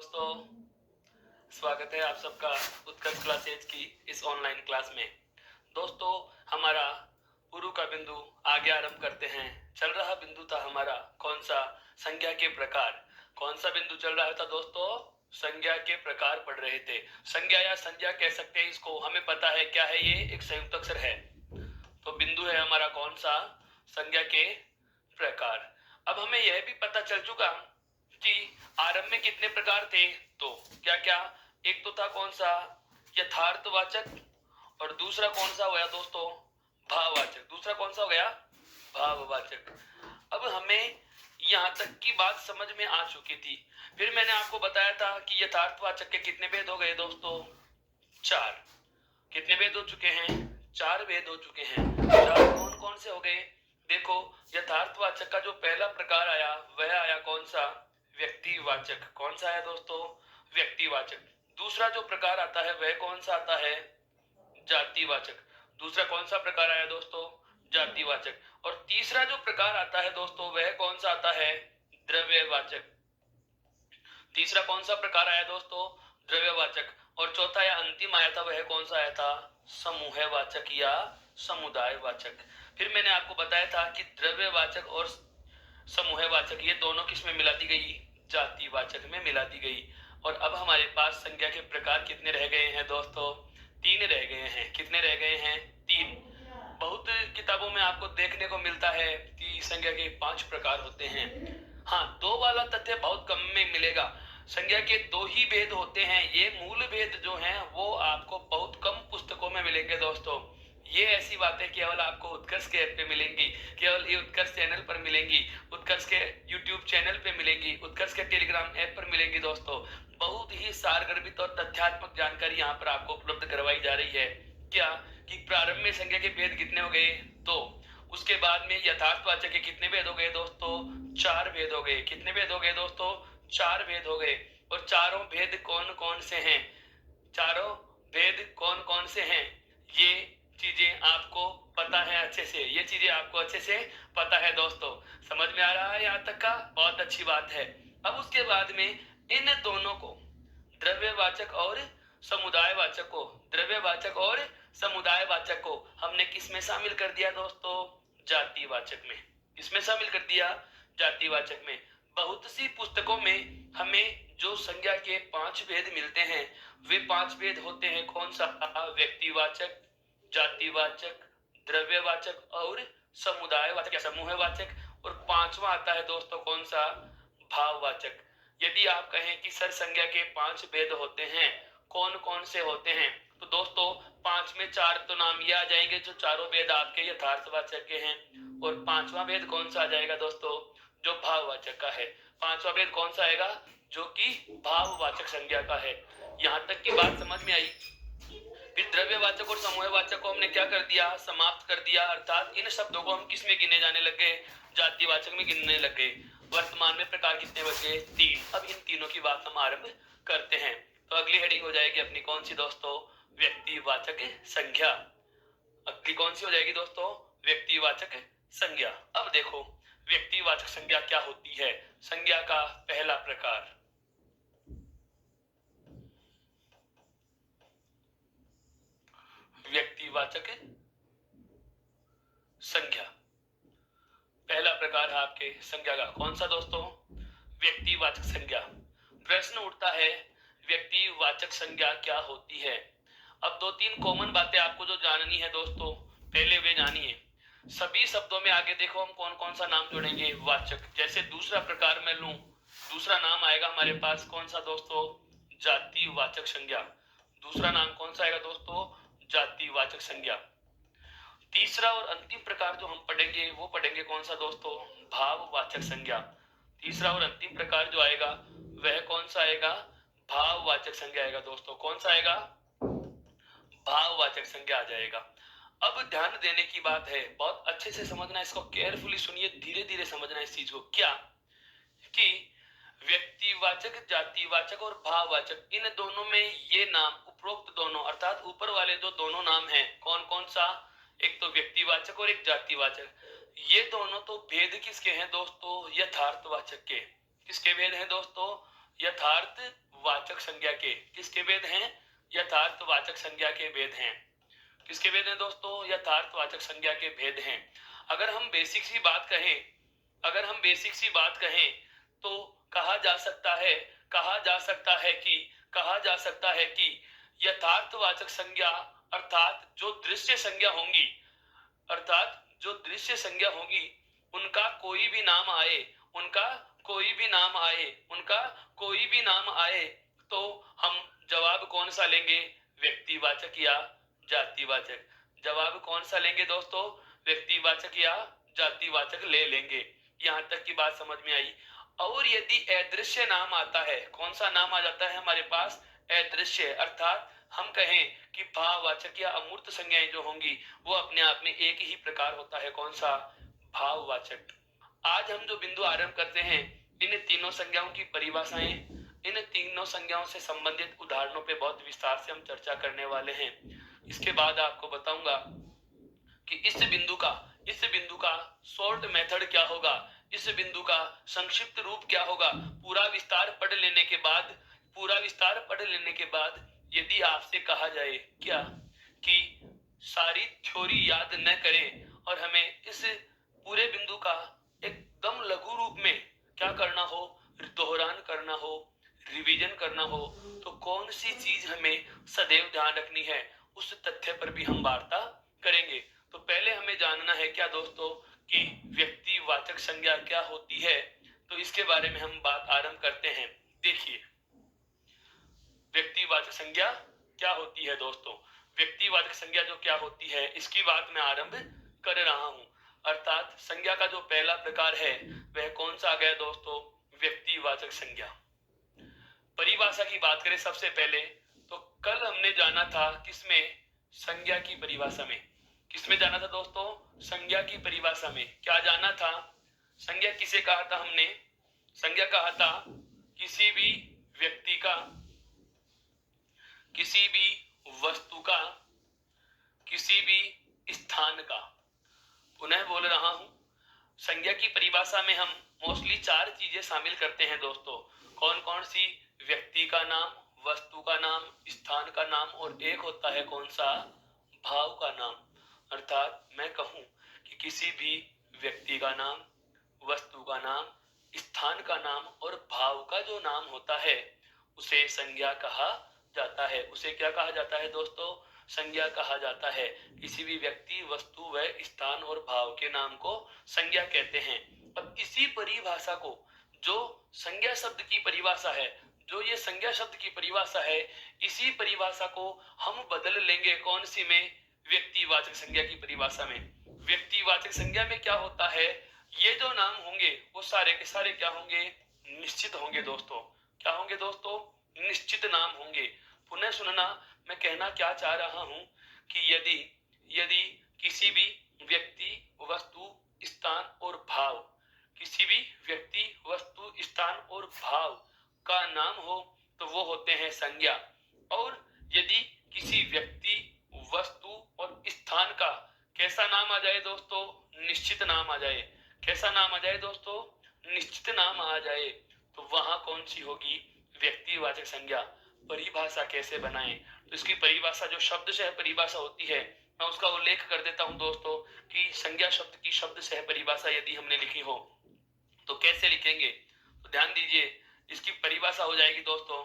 दोस्तों, स्वागत है आप सबका उत्कर्ष क्लासेज की इस ऑनलाइन क्लास में। दोस्तों, हमारा गुरु का बिंदु आगे आरंभ करते हैं। चल रहा बिंदु था हमारा कौन सा? संज्ञा के प्रकार। कौन सा बिंदु चल रहा था दोस्तों? संज्ञा के प्रकार पढ़ रहे थे। संज्ञा या संज्ञा कह सकते हैं इसको, हमें पता है क्या है, ये एक संयुक्त अक्षर है। तो बिंदु है हमारा कौन सा? संज्ञा के प्रकार। अब हमें यह भी पता चल चुका कि आरंभ में कितने प्रकार थे। तो क्या क्या? एक तो था कौन सा? यथार्थवाचक। और दूसरा कौन सा हो गया दोस्तों? भाववाचक। दूसरा कौन सा हो गया? भाववाचक। अब हमें यहां तक की बात समझ में आ चुकी थी। फिर मैंने आपको बताया था कि यथार्थवाचक के कितने भेद हो गए दोस्तों? 4। कितने भेद हो चुके हैं? 4 भेद हो चुके हैं। 4 कौन कौन से हो गए? देखो, यथार्थवाचक का जो पहला प्रकार आया वह आया कौन सा? व्यक्तिवाचक। कौन सा है दोस्तों? व्यक्तिवाचक। दूसरा जो प्रकार आता है वह कौन सा आता है? जातिवाचक। दूसरा कौन सा प्रकार आया दोस्तों? जातिवाचक। और तीसरा जो प्रकार आता है दोस्तों वह कौन सा आता है? द्रव्यवाचक। तीसरा कौन सा प्रकार आया दोस्तों? द्रव्यवाचक। और चौथा या अंतिम आया था वह कौन सा आया था? समूहवाचक या समुदायवाचक। फिर मैंने आपको बताया था कि द्रव्यवाचक और समूहवाचक ये दोनों किस में मिला दी गई? जातिवाचक में मिला दी गई। और अब हमारे पास संज्ञा के प्रकार कितने रह गए हैं दोस्तों? 3 रह गए हैं। कितने रह गए हैं? 3। बहुत किताबों में आपको देखने को मिलता है कि संज्ञा के 5 प्रकार होते हैं। हाँ, 2 वाला तथ्य बहुत कम में मिलेगा। संज्ञा के 2 ही भेद होते हैं। ये मूल भेद जो हैं वो आपको बहुत कम पुस्तकों में मिलेंगे दोस्तों। ये ऐसी बातें केवल आपको उत्कर्ष के ऐप पे मिलेंगी, केवल ये उत्कर्ष चैनल पर मिलेंगी, उत्कर्ष के यूट्यूब चैनल पे मिलेंगी, उत्कर्ष के टेलीग्राम ऐप पर मिलेंगी दोस्तों। बहुत ही सारगर्भित और तथ्यात्मक जानकारी यहाँ पर आपको उपलब्ध करवाई जा रही है। क्या कि प्रारंभ में संज्ञा के भेद कितने हो गए? 2। उसके बाद में यथार्थवाचक के कितने भेद हो गए दोस्तों? 4 भेद हो गए। कितने भेद हो गए दोस्तों? 4 भेद हो गए। और चारों भेद कौन कौन से हैं? चारों भेद कौन कौन से हैं? ये चीजें आपको पता है अच्छे से। ये चीजें आपको अच्छे से पता है दोस्तों। समझ में आ रहा है यहाँ तक का? बहुत अच्छी बात है। अब उसके बाद में इन दोनों को, द्रव्यवाचक और समुदायवाचक को, द्रव्यवाचक और समुदायवाचक को हमने किस में शामिल कर दिया दोस्तों? जातिवाचक में। किसमें शामिल कर दिया? जातिवाचक में। बहुत सी पुस्तकों में हमें जो संज्ञा के 5 भेद मिलते हैं वे 5 भेद होते हैं कौन सा? व्यक्तिवाचक, जातिवाचक, द्रव्यवाचक और समुदायवाचक या समूहवाचक। और 5वां आता है दोस्तों कौन सा? भाववाचक। यदि आप कहें कि सर संज्ञा के 5 भेद होते हैं, कौन कौन से होते हैं, तो दोस्तों 5 में 4 तो नाम ये आ जाएंगे जो चारों भेद आपके यथार्थवाचक के हैं। और 5वां भेद कौन सा आ जाएगा दोस्तों? जो भाववाचक का है। 5वां भेद कौन सा आएगा? जो कि भाववाचक संज्ञा का है। यहां तक की बात समझ में आई। फिर द्रव्यवाचक और समूहवाचक को हमने क्या कर दिया? समाप्त कर दिया। अर्थात इन शब्दों को हम किस में गिने जाने लग गए? जातिवाचक में गिनने लग गए। वर्तमान में प्रकार कितने बचे? 3। अब इन तीनों की बात हम आरंभ करते हैं। तो अगली हेडिंग हो जाएगी अपनी कौन सी दोस्तों? व्यक्तिवाचक संज्ञा। अगली कौन सी हो जाएगी दोस्तों? व्यक्तिवाचक संज्ञा। अब देखो, व्यक्तिवाचक संज्ञा क्या होती है? संज्ञा का पहला प्रकार, व्यक्तिवाचक संज्ञा। पहला प्रकार है आपके संज्ञा का कौन सा दोस्तों? व्यक्तिवाचक संज्ञा। प्रश्न उठता है, व्यक्तिवाचक संज्ञा क्या होती है? अब 2-3 कॉमन बातें आपको जो जाननी है दोस्तों, पहले वे जानिए। सभी शब्दों में आगे देखो हम कौन कौन सा नाम जोड़ेंगे? वाचक। जैसे दूसरा प्रकार मैं लूं, दूसरा नाम आएगा हमारे पास कौन सा दोस्तों? जातिवाचक संज्ञा। दूसरा नाम कौन सा आएगा दोस्तों? जातिवाचक संज्ञा। तीसरा और अंतिम प्रकार जो हम पढ़ेंगे वो पढ़ेंगे कौन सा दोस्तों? भाववाचक संज्ञा। तीसरा और अंतिम प्रकार जो आएगा वह कौन सा आएगा? भाववाचक संज्ञा आएगा दोस्तों। कौन सा आएगा? भाववाचक संज्ञा आ जाएगा। अब ध्यान देने की बात है, बहुत अच्छे से समझना, इसको केयरफुली सुनिए, धीरे धीरे समझना इस चीज को। क्या कि व्यक्तिवाचक, जातिवाचक और भाववाचक, इन दोनों में ये नाम, उपरोक्त दोनों अर्थात ऊपर वाले जो दोनों नाम हैं, कौन कौन सा? एक तो व्यक्तिवाचक और एक जातिवाचक। ये दोनों तो भेद किसके हैं दोस्तों? यथार्थवाचक के। किसके भेद हैं दोस्तों? यथार्थवाचक वाचक संज्ञा के, किसके भेद हैं? यथार्थवाचक संज्ञा के भेद हैं। किसके भेद हैं दोस्तों? यथार्थवाचक संज्ञा के भेद हैं। अगर हम बेसिक सी बात कहें तो कहा जा सकता है कि यथार्थवाचक संज्ञा अर्थात जो दृश्य संज्ञा होंगी उनका कोई भी नाम आए तो हम जवाब कौन सा लेंगे? व्यक्तिवाचक या जातिवाचक। जवाब कौन सा लेंगे दोस्तों? व्यक्तिवाचक या जातिवाचक ले लेंगे। यहां तक की बात समझ में आई। और यदि अदृश्य नाम आता है, कौन सा नाम आ जाता है हमारे पास? अदृश्य। अर्थात हम कहें कि भाववाचक या अमूर्त संज्ञाएं जो होंगी वो अपने आप में एक ही प्रकार होता है, कौन सा? भाववाचक। आज हम जो बिंदु आरंभ करते हैं, इन तीनों संज्ञाओं की परिभाषाएं, इन तीनों संज्ञाओं से संबंधित उदाहरणों पे बहुत विस्तार से हम चर्चा करने वाले हैं। इसके बाद आपको बताऊंगा कि इस बिंदु का शॉर्ट मेथड क्या होगा, इस बिंदु का संक्षिप्त रूप क्या होगा। पूरा विस्तार पढ़ लेने के बाद यदि आपसे कहा जाए क्या कि सारी थ्योरी याद न करें और हमें इस पूरे बिंदु का एकदम लघु रूप में क्या करना हो, दोहरान करना हो, रिवीजन करना हो, तो कौन सी चीज हमें सदैव ध्यान रखनी है, उस तथ्य पर भी हम वार्ता करेंगे। तो पहले हमें जानना है क्या दोस्तों कि व्यक्तिवाचक संज्ञा क्या होती है। तो इसके बारे में हम बात आरंभ करते हैं। देखिए, व्यक्तिवाचक संज्ञा क्या होती है दोस्तों। व्यक्तिवाचक संज्ञा जो क्या होती है इसकी बात मैं आरंभ कर रहा हूं। अर्थात संज्ञा का जो पहला प्रकार है वह कौन सा आ गया दोस्तों? व्यक्तिवाचक संज्ञा। परिभाषा की बात करें सबसे पहले तो कल हमने जाना था किसमें? संज्ञा की परिभाषा में। किसमें जाना था दोस्तों? संज्ञा की परिभाषा में। क्या जाना था? संज्ञा किसे कहा था हमने? संज्ञा कहा था किसी भी व्यक्ति का, किसी भी वस्तु का, किसी भी स्थान का। पुनः बोल रहा हूं, संज्ञा की परिभाषा में हम मोस्टली 4 चीजें शामिल करते हैं दोस्तों। कौन कौन सी? व्यक्ति का नाम, वस्तु का नाम, स्थान का नाम और एक होता है कौन सा? भाव का नाम। अर्थात मैं कहूं कि किसी भी व्यक्ति का नाम, वस्तु का नाम, स्थान का नाम और भाव का जो नाम होता है उसे संज्ञा कहा जाता है। उसे क्या कहा जाता है दोस्तों? संज्ञा कहा जाता है। किसी भी व्यक्ति, वस्तु व स्थान और भाव के नाम को संज्ञा कहते हैं। अब इसी परिभाषा को, जो संज्ञा शब्द की परिभाषा है, जो ये संज्ञा शब्द की परिभाषा है, इसी परिभाषा को हम बदल लेंगे कौन सी में? व्यक्तिवाचक संज्ञा की परिभाषा में। व्यक्तिवाचक संज्ञा में क्या होता है? ये जो नाम होंगे वो सारे के सारे क्या होंगे? निश्चित होंगे दोस्तों। क्या होंगे दोस्तों? निश्चित नाम होंगे। पुनः सुनना, मैं कहना क्या चाह रहा हूं कि यदि किसी भी व्यक्ति, वस्तु, स्थान और भाव, किसी भी व्यक्ति, वस्तु, स्थान और भाव का नाम हो तो वो होते हैं संज्ञा। और यदि किसी व्यक्ति, वस्तु और स्थान का कैसा नाम आ जाए दोस्तों? निश्चित नाम आ जाए। कैसा नाम आ जाए दोस्तों? निश्चित नाम आ जाए, तो वहां कौन सी होगी? व्यक्तिवाचक संज्ञा। परिभाषा कैसे बनाएं? तो इसकी परिभाषा जो शब्द सह परिभाषा होती है, मैं उसका उल्लेख कर देता हूं दोस्तों कि संज्ञा शब्द की शब्द सह परिभाषा यदि हमने लिखी हो तो कैसे लिखेंगे? तो ध्यान दीजिए, इसकी परिभाषा हो जाएगी दोस्तों,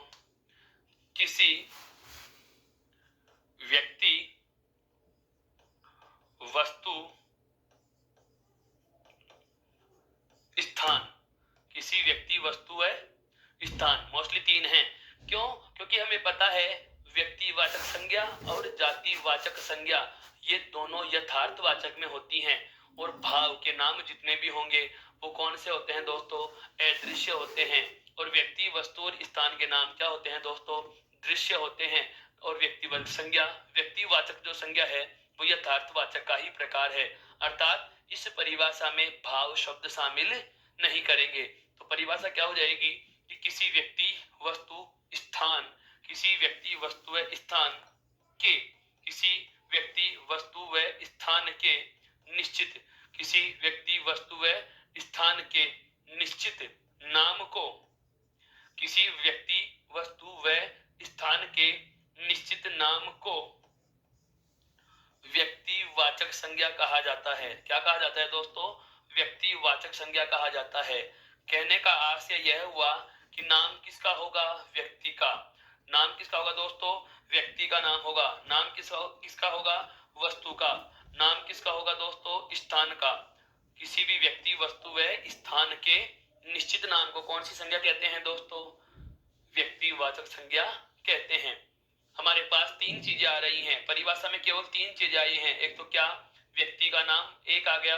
किसी व्यक्ति, वस्तु, स्थान, किसी व्यक्ति, वस्तु है, स्थान, मोस्टली 3 हैं। क्यों? क्योंकि हमें पता है व्यक्तिवाचक संज्ञा और जातिवाचक संज्ञा ये दोनों यथार्थवाचक में होती हैं और भाव के नाम जितने भी होंगे वो कौन से होते हैं दोस्तों? अदृश्य होते हैं। और व्यक्ति, वस्तु और स्थान के नाम क्या होते हैं दोस्तों? दृश्य होते हैं। और व्यक्तिवाचक संज्ञा, व्यक्तिवाचक जो संज्ञा है वो यथार्थवाचक का ही प्रकार है। अर्थात इस परिभाषा में भाव शब्द शामिल नहीं करेंगे। तो परिभाषा क्या हो जाएगी कि किसी व्यक्ति, वस्तु, स्थान, किसी व्यक्ति, वस्तु व स्थान के, किसी व्यक्ति, वस्तु व स्थान के निश्चित, किसी व्यक्ति, वस्तु व स्थान के निश्चित नाम को, किसी व्यक्ति, वस्तु व स्थान के निश्चित नाम को व्यक्तिवाचक संज्ञा कहा जाता है। क्या कहा जाता है दोस्तों? व्यक्तिवाचक संज्ञा कहा जाता है। कहने का आशय यह हुआ कि नाम किसका होगा? व्यक्ति का। नाम किसका होगा दोस्तों? व्यक्ति का नाम होगा। नाम किसका होगा? वस्तु का। नाम किसका होगा दोस्तों? स्थान का। किसी भी व्यक्ति, वस्तु व स्थान के निश्चित नाम को कौन सी संज्ञा कहते हैं दोस्तों? व्यक्तिवाचक संज्ञा कहते हैं। हमारे पास तीन चीजें आ रही हैं, परिभाषा में केवल तीन चीजें आई हैं। एक तो क्या? व्यक्ति का नाम, एक आ गया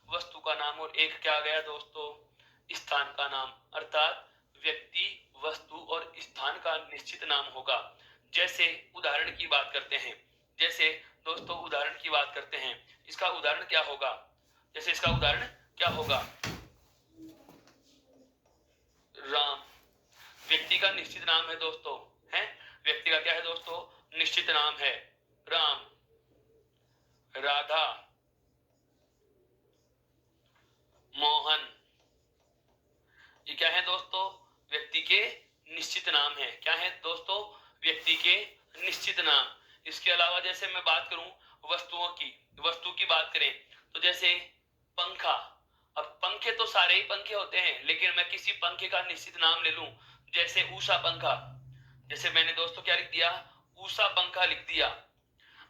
वस्तु का नाम, और एक क्या आ गया दोस्तों? स्थान का नाम। अर्थात व्यक्ति, वस्तु और स्थान का निश्चित नाम होगा। जैसे उदाहरण की बात करते हैं, जैसे दोस्तों उदाहरण की बात करते हैं, इसका उदाहरण क्या होगा? जैसे इसका उदाहरण क्या होगा? राम व्यक्ति का निश्चित नाम है दोस्तों, है? व्यक्ति का क्या है दोस्तों? निश्चित नाम है राम। राधा, मोहन, ये क्या है दोस्तों? व्यक्ति के निश्चित नाम है। क्या है दोस्तों? व्यक्ति के निश्चित नाम। इसके अलावा जैसे मैं बात करूं वस्तुओं की, वस्तु की बात करें तो जैसे पंखा। अब पंखे तो सारे ही पंखे होते हैं, लेकिन मैं किसी पंखे का निश्चित नाम ले लूं, जैसे उषा पंखा। जैसे मैंने दोस्तों क्या लिख दिया? उषा पंखा लिख दिया।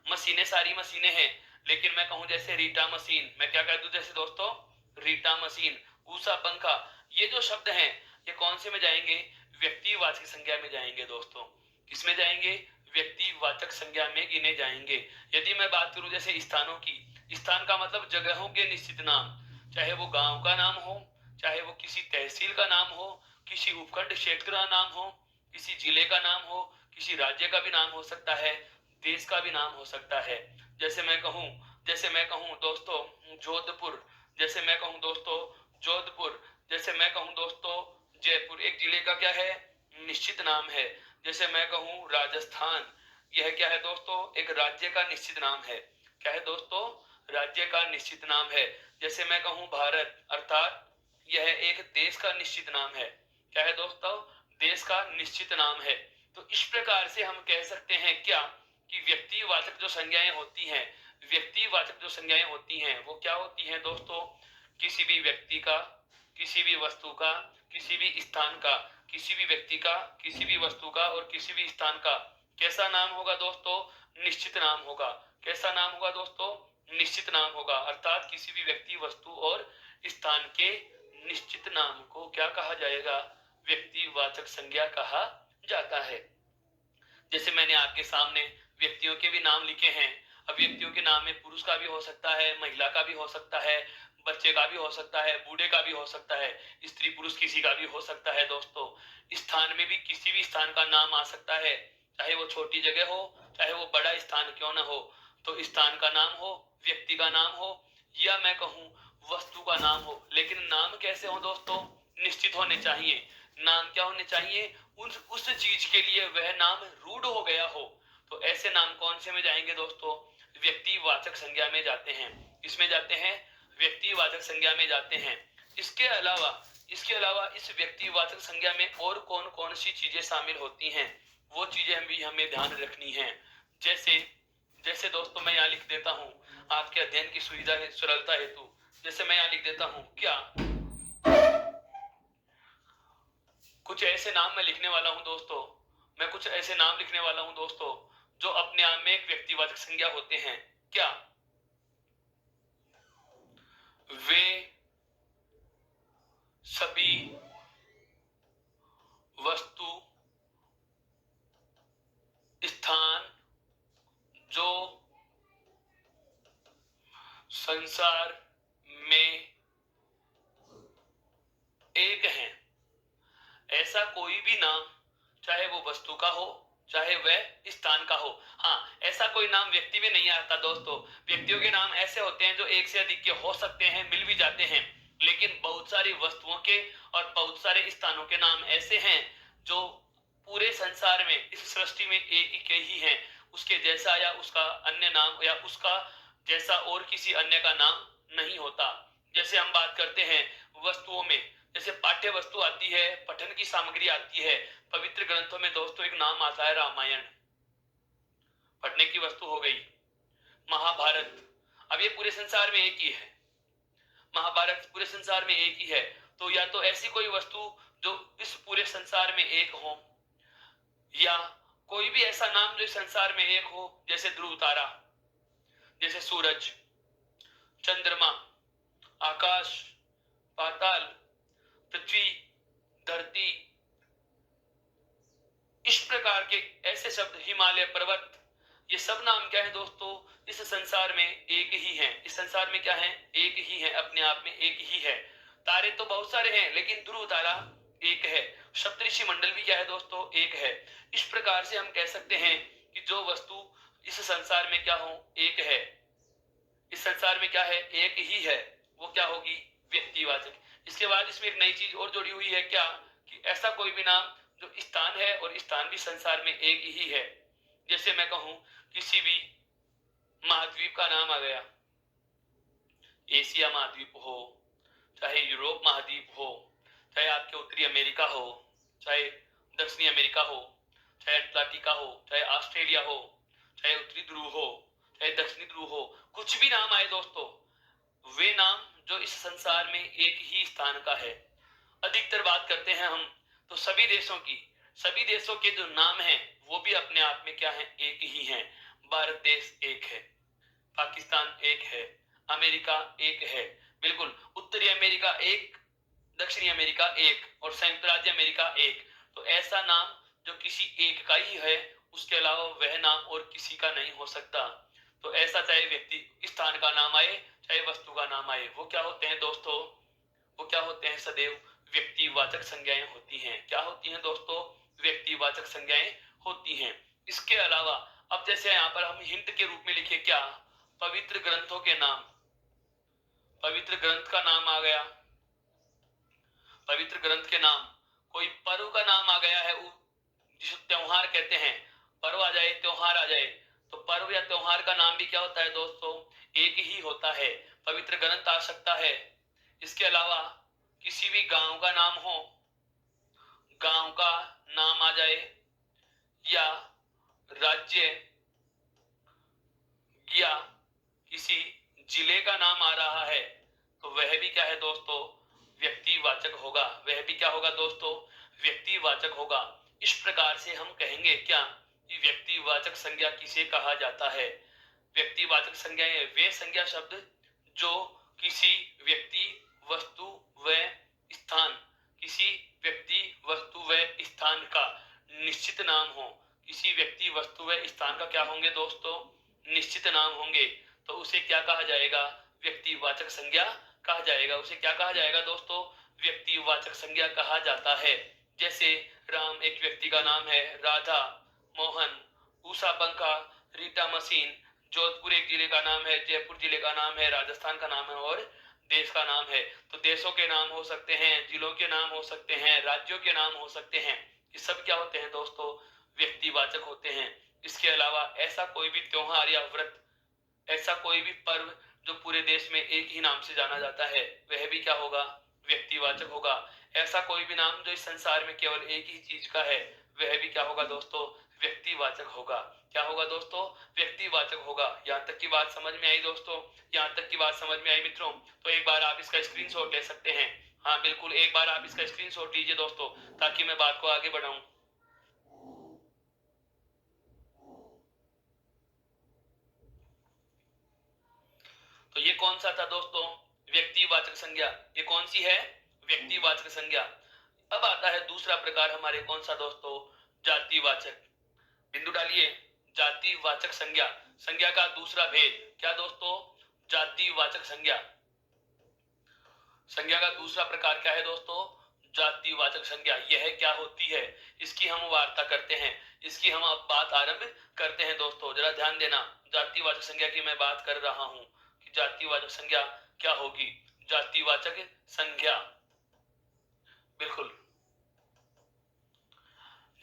मशीनें सारी मशीनें हैं, लेकिन मैं कहूं जैसे रीटा मशीन, मैं क्या कह दूं जैसे दोस्तों? रीटा मशीन, उषा पंखा। ये जो शब्द हैं ये कौन से में जाएंगे? व्यक्तिवाचक संज्ञा में जाएंगे दोस्तों। किसमें जाएंगे? व्यक्तिवाचक संज्ञा में गिने जाएंगे। यदि मैं बात करूं जैसे स्थानों की, स्थान का मतलब जगहों के निश्चित नाम, चाहे वो गांव का नाम हो, चाहे वो किसी तहसील का नाम हो, किसी उपखंड क्षेत्र का नाम हो, किसी जिले का नाम हो, किसी राज्य का भी नाम हो सकता है, देश का भी नाम हो सकता है। जैसे मैं कहूं दोस्तों जोधपुर, जैसे मैं कहूं दोस्तों जोधपुर, जैसे मैं कहूं दोस्तों जयपुर, एक जिले का क्या है? निश्चित नाम है। जैसे मैं कहूं राजस्थान, यह क्या है दोस्तों? एक राज्य का निश्चित नाम है। क्या है दोस्तों? राज्य का निश्चित नाम है। जैसे मैं कहूं भारत, अर्थात यह एक देश का निश्चित नाम है। क्या है दोस्तों? देश का निश्चित नाम है। तो इस प्रकार से हम कह सकते हैं क्या कि व्यक्तिवाचक जो संज्ञाएं होती हैं, व्यक्तिवाचक जो संज्ञाएं होती हैं वो क्या होती हैं दोस्तों? किसी भी व्यक्ति का, किसी भी वस्तु का, किसी भी स्थान का, किसी भी व्यक्ति का, किसी भी वस्तु का और किसी भी स्थान का कैसा नाम होगा दोस्तों? निश्चित नाम होगा। कैसा नाम होगा दोस्तों? निश्चित नाम होगा। अर्थात किसी भी व्यक्ति, वस्तु और स्थान के निश्चित नाम को क्या कहा जाएगा? व्यक्तिवाचक संज्ञा कहा जाता है। जैसे मैंने आपके सामने व्यक्तियों के भी नाम लिखे हैं। अब व्यक्तियों के नाम में पुरुष का भी हो सकता है, महिला का भी हो सकता है, बच्चे का भी हो सकता है, बूढ़े का भी हो सकता है, स्त्री पुरुष किसी का भी हो सकता है दोस्तों। स्थान में भी किसी भी स्थान का नाम आ सकता है, चाहे वो छोटी जगह हो, चाहे वो बड़ा स्थान क्यों ना हो। तो स्थान का नाम हो, व्यक्ति का नाम हो, या मैं कहूं वस्तु का नाम हो। लेकिन नाम कैसे हो दोस्तों? निश्चित होने चाहिए। नाम क्या होने चाहिए? उस चीज के लिए वह नाम रूढ़ हो गया हो। तो ऐसे नाम कौन से में जाएंगे दोस्तों? व्यक्तिवाचक संज्ञा में जाते हैं। इसमें जाते हैं, व्यक्तिवाचक संज्ञा में जाते हैं। इसके अलावा इस व्यक्तिवाचक संज्ञा में और कौन कौन सी चीजें शामिल होती हैं, वो चीजें भी हमें ध्यान रखनी है। जैसे जैसे दोस्तों मैं यहाँ लिख देता हूँ आपके अध्ययन की सुविधा सरलता हेतु, जैसे मैं यहाँ लिख देता हूँ क्या, कुछ ऐसे नाम मैं लिखने वाला हूं दोस्तों, मैं कुछ ऐसे नाम लिखने वाला हूं दोस्तों जो अपने आप में एक व्यक्तिवाचक संज्ञा होते हैं। क्या? वे सभी वस्तु, स्थान जो संसार में एक हैं। ऐसा कोई भी नाम, चाहे वो वस्तु का हो, चाहे वह स्थान का हो। हाँ, ऐसा कोई नाम व्यक्ति में नहीं आता दोस्तों। व्यक्तियों के नाम ऐसे होते हैं जो एक से अधिक के हो सकते हैं, मिल भी जाते हैं। लेकिन बहुत सारी वस्तुओं के और बहुत सारे स्थानों के नाम ऐसे हैं जो पूरे संसार में, इस सृष्टि में एक ही है। उसके जैसा या उसका अन्य नाम या उसका जैसा और किसी अन्य का नाम नहीं होता। जैसे हम बात करते हैं वस्तुओं में, जैसे पाठ्य वस्तु आती है, पठन की सामग्री आती है। पवित्र ग्रंथों में दोस्तों एक नाम आता है रामायण, पढ़ने की वस्तु हो गई। महाभारत, अब ये पूरे संसार में एक ही है, महाभारत पूरे संसार में एक ही है। तो या तो ऐसी कोई वस्तु जो इस पूरे संसार में एक हो, या कोई भी ऐसा नाम जो इस संसार में एक हो, जैसे ध्रुव तारा, जैसे सूरज, चंद्रमा, आकाश, पाताल, पृथ्वी, धरती, इस प्रकार के ऐसे शब्द, हिमालय पर्वत, ये सब नाम क्या है दोस्तों, इस संसार में एक ही है। इस संसार में क्या है, एक ही है, अपने आप में एक ही है। तारे तो बहुत सारे हैं, लेकिन ध्रुव तारा एक है। सप्तऋषि मंडल भी क्या है दोस्तों, एक है। इस प्रकार से हम कह सकते हैं कि जो वस्तु इस संसार में क्या हो, एक है। इस संसार में क्या है, एक ही है, वो क्या होगी, व्यक्तिवाचक। इसके बाद इसमें एक नई चीज और जुड़ी हुई है, क्या, कि ऐसा कोई भी नाम जो स्थान है, और स्थान भी संसार में एक ही है। जैसे मैं कहूं किसी भी महाद्वीप का नाम आ गया, एशिया महाद्वीप हो, चाहे यूरोप महाद्वीप हो, चाहे आपके उत्तरी अमेरिका हो, चाहे दक्षिणी अमेरिका हो, चाहे अटलांटिका हो, चाहे ऑस्ट्रेलिया हो, चाहे उत्तरी ध्रुव हो, चाहे दक्षिणी ध्रुव हो, कुछ भी नाम आए दोस्तों, वे नाम जो इस संसार में एक ही स्थान का है। अधिकतर बात करते हैं हम तो सभी देशों की, सभी देशों के जो नाम हैं वो भी अपने आप में क्या है, एक ही हैं। भारत देश एक है, पाकिस्तान एक है, अमेरिका एक है, बिल्कुल, उत्तरी अमेरिका एक, दक्षिणी अमेरिका एक, और संयुक्त राज्य अमेरिका एक। तो ऐसा नाम जो किसी एक का ही है, उसके अलावा वह नाम और किसी का नहीं हो सकता। तो ऐसा चाहे व्यक्ति स्थान का नाम आए, चाहे वस्तु का नाम आए, वो क्या होते हैं दोस्तों, वो क्या होते हैं, सदैव व्यक्तिवाचक संज्ञाएं होती हैं। क्या होती हैं दोस्तों, व्यक्तिवाचक संज्ञाएं होती हैं। इसके अलावा अब जैसे यहाँ पर हम हिंट के रूप में लिखे, क्या, पवित्र ग्रंथों के नाम, पवित्र ग्रंथ का नाम आ गया, पवित्र ग्रंथ के नाम, कोई पर्व का नाम आ गया है, जिसे त्योहार कहते हैं, पर्व आ जाए, त्योहार आ जाए, तो पर्व या त्योहार का नाम भी क्या होता है दोस्तों, एक ही होता है, पवित्र ग्रंथ आ सकता है। इसके अलावा किसी भी गांव का नाम हो, गांव का नाम आ जाए, या राज्य या किसी जिले का नाम आ रहा है, तो वह भी क्या है दोस्तों, व्यक्तिवाचक होगा। वह भी क्या होगा दोस्तों, व्यक्तिवाचक होगा। इस प्रकार से हम कहेंगे क्या, कि व्यक्तिवाचक संज्ञा किसे कहा जाता है। व्यक्तिवाचक संज्ञाएं वे संज्ञा शब्द जो किसी व्यक्ति, वस्तु व स्थान, किसी व्यक्ति, वस्तु व स्थान का निश्चित नाम हो। किसी व्यक्ति, वस्तु व स्थान का क्या होंगे दोस्तों, निश्चित नाम होंगे, तो उसे क्या कहा जाएगा, व्यक्तिवाचक संज्ञा कहा जाएगा। उसे क्या कहा जाएगा दोस्तों, व्यक्तिवाचक संज्ञा कहा जाता है। जैसे राम एक व्यक्ति का नाम है, राधा, मोहन, उषा पंखा, रीटा मशीन, जोधपुर एक जिले का नाम है, जयपुर जिले का नाम है, राजस्थान का नाम है, और देश का नाम है। तो देशों के नाम हो सकते हैं, जिलों के नाम हो सकते हैं, राज्यों के नाम हो सकते हैं। ये सब क्या होते हैं दोस्तों, व्यक्तिवाचक होते हैं। इसके अलावा ऐसा कोई भी त्योहार या व्रत, ऐसा कोई भी पर्व जो पूरे देश में एक ही नाम से जाना जाता है, वह भी क्या होगा, व्यक्तिवाचक होगा। ऐसा कोई भी नाम जो इस संसार में केवल एक ही चीज का है, वह भी क्या होगा दोस्तों, व्यक्तिवाचक होगा। क्या होगा दोस्तों, व्यक्तिवाचक होगा। यहाँ तक की बात समझ में आई दोस्तों, यहाँ तक की बात समझ में आई मित्रों, तो एक बार आप इसका स्क्रीनशॉट ले सकते हैं। हाँ बिल्कुल, एक बार आप इसका स्क्रीनशॉट लीजिए दोस्तों, ताकि मैं बात को आगे बढ़ाऊं। तो ये कौन सा था दोस्तों, व्यक्तिवाचक संज्ञा। ये कौन सी है, व्यक्तिवाचक संज्ञा। अब आता है दूसरा प्रकार हमारे, कौन सा दोस्तों, जातिवाचक। बिंदु डालिए, जातिवाचक संज्ञा, संज्ञा का दूसरा भेद। क्या दोस्तों, जातिवाचक संज्ञा। संज्ञा का दूसरा प्रकार क्या है दोस्तों, जातिवाचक संज्ञा। यह क्या होती है, इसकी हम वार्ता करते हैं, इसकी हम अब बात आरंभ करते हैं दोस्तों। जरा ध्यान देना, जातिवाचक संज्ञा की मैं बात कर रहा हूं कि जातिवाचक संज्ञा क्या होगी। जातिवाचक संज्ञा, बिल्कुल,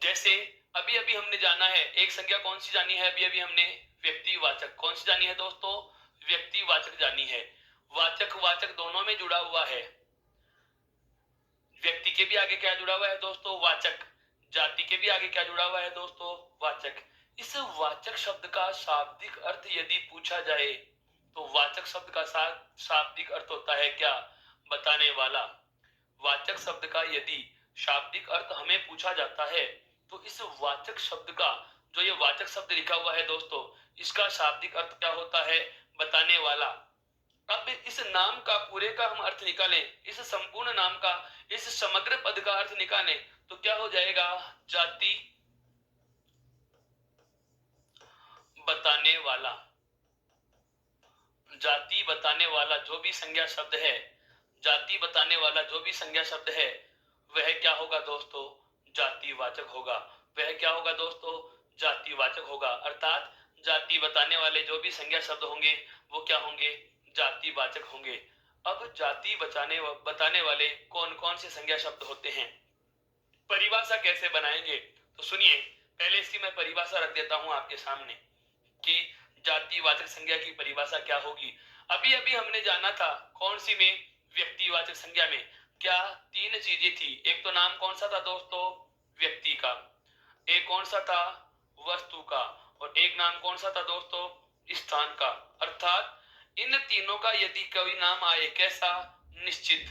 जैसे अभी अभी हमने जाना है, एक संज्ञा कौन सी जानी है अभी अभी हमने, व्यक्तिवाचक। कौन सी जानी है दोस्तों, व्यक्तिवाचक जानी है। वाचक वाचक दोनों में जुड़ा हुआ है। व्यक्ति के भी आगे क्या जुड़ा हुआ है दोस्तों, वाचक। जाति के भी आगे क्या जुड़ा हुआ है दोस्तों, वाचक। इस वाचक शब्द का शाब्दिक अर्थ यदि पूछा जाए तो वाचक शब्द का शाब्दिक अर्थ होता है क्या, बताने वाला। वाचक शब्द का यदि शाब्दिक अर्थ हमें पूछा जाता है तो इस वाचक शब्द का, जो ये वाचक शब्द लिखा हुआ है दोस्तों, इसका शाब्दिक अर्थ क्या होता है, बताने वाला। अब इस नाम का पूरे का हम अर्थ निकालें, इस संपूर्ण नाम का, इस समग्र पद का अर्थ निकालें तो क्या हो जाएगा, जाति बताने वाला। जाति बताने वाला जो भी संज्ञा शब्द है, जाति बताने वाला जो भी संज्ञा शब्द है वह क्या होगा दोस्तों, जातिवाचक होगा। वह क्या होगा दोस्तों, जातिवाचक होगा। अर्थात जाति बताने वाले जो भी संज्ञा शब्द होंगे वो क्या होंगे, जातिवाचक होंगे। अब जाति बताने वाले कौन कौन से संज्ञा शब्द होते हैं, परिभाषा कैसे बनाएंगे, तो सुनिए। पहले इसकी मैं परिभाषा रख देता हूं आपके सामने कि जातिवाचक संज्ञा की परिभाषा क्या होगी। अभी अभी हमने जाना था कौन सी में, व्यक्तिवाचक संज्ञा में क्या तीन चीजें थी। एक तो नाम कौन सा था दोस्तों, व्यक्ति का। एक कौन सा था, वस्तु का। और एक नाम कौन सा था दोस्तों, स्थान का। अर्थात इन तीनों का यदि कोई नाम आए, कैसा, निश्चित।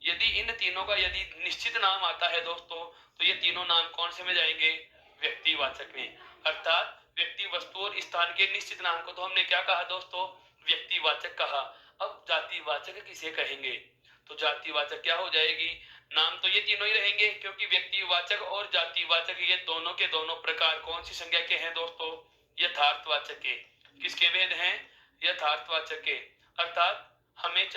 यदि इन तीनों का यदि निश्चित नाम आता है दोस्तों तो ये तीनों नाम कौन से में जाएंगे, व्यक्तिवाचक में। अर्थात व्यक्ति, वस्तु और स्थान के निश्चित नाम को तो हमने क्या कहा दोस्तों, व्यक्तिवाचक कहा। अब जातिवाचक किसे कहेंगे, तो जातिवाचक क्या हो जाएगी, नाम तो ये तीनों ही रहेंगे क्योंकि व्यक्तिवाचक और जातिवाचक ये दोनों के दोनों प्रकार कौन सी संज्ञा के हैं दोस्तों, यथार्थवाचक के। किसके भेद हैं, यथार्थवाचक के। अर्थात हमें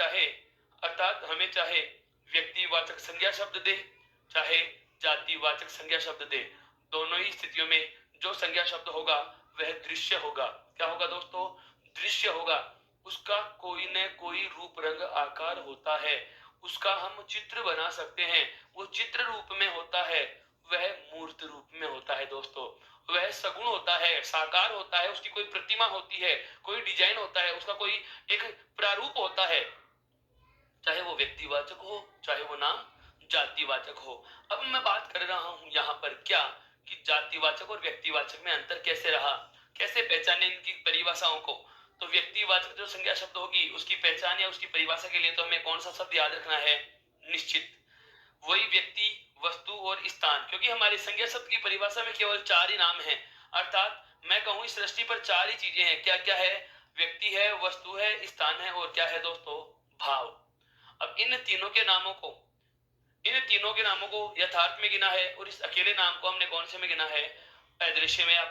चाहे व्यक्तिवाचक संज्ञा शब्द दे, चाहे जातिवाचक संज्ञा शब्द दे, दोनों ही स्थितियों में जो संज्ञा शब्द होगा वह दृश्य होगा। क्या होगा दोस्तों, दृश्य होगा। उसका कोई न कोई रूप रंग आकार होता है, उसका हम चित्र बना सकते हैं। वो चित्र रूप में होता है, वह मूर्त रूप में होता है दोस्तों। वह सगुण होता है, साकार होता है, उसकी कोई प्रतिमा होती है, कोई डिजाइन होता है, उसका कोई एक प्रारूप होता है, चाहे वो व्यक्तिवाचक हो चाहे वो नाम जातिवाचक हो। अब मैं बात कर रहा हूं यहाँ पर क्या कि जातिवाचक और व्यक्तिवाचक में अंतर कैसे रहा, कैसे पहचाने इनकी परिभाषाओं को। तो व्यक्तिवाचक जो संज्ञा शब्द होगी उसकी पहचान या उसकी परिभाषा के लिए तो हमें कौन सा शब्द याद रखना है, निश्चित। वही व्यक्ति, वस्तु और स्थान, क्योंकि हमारे संज्ञा शब्द की परिभाषा में केवल चार ही नाम हैं। अर्थात मैं कहूं इस सृष्टि पर चार ही चीजें हैं। क्या क्या है, व्यक्ति है, वस्तु है, स्थान है और क्या है दोस्तों, भाव। अब इन तीनों के नामों को यथार्थ में गिना है और इस अकेले नाम को हमने कौन से में गिना है, अदृश्य में या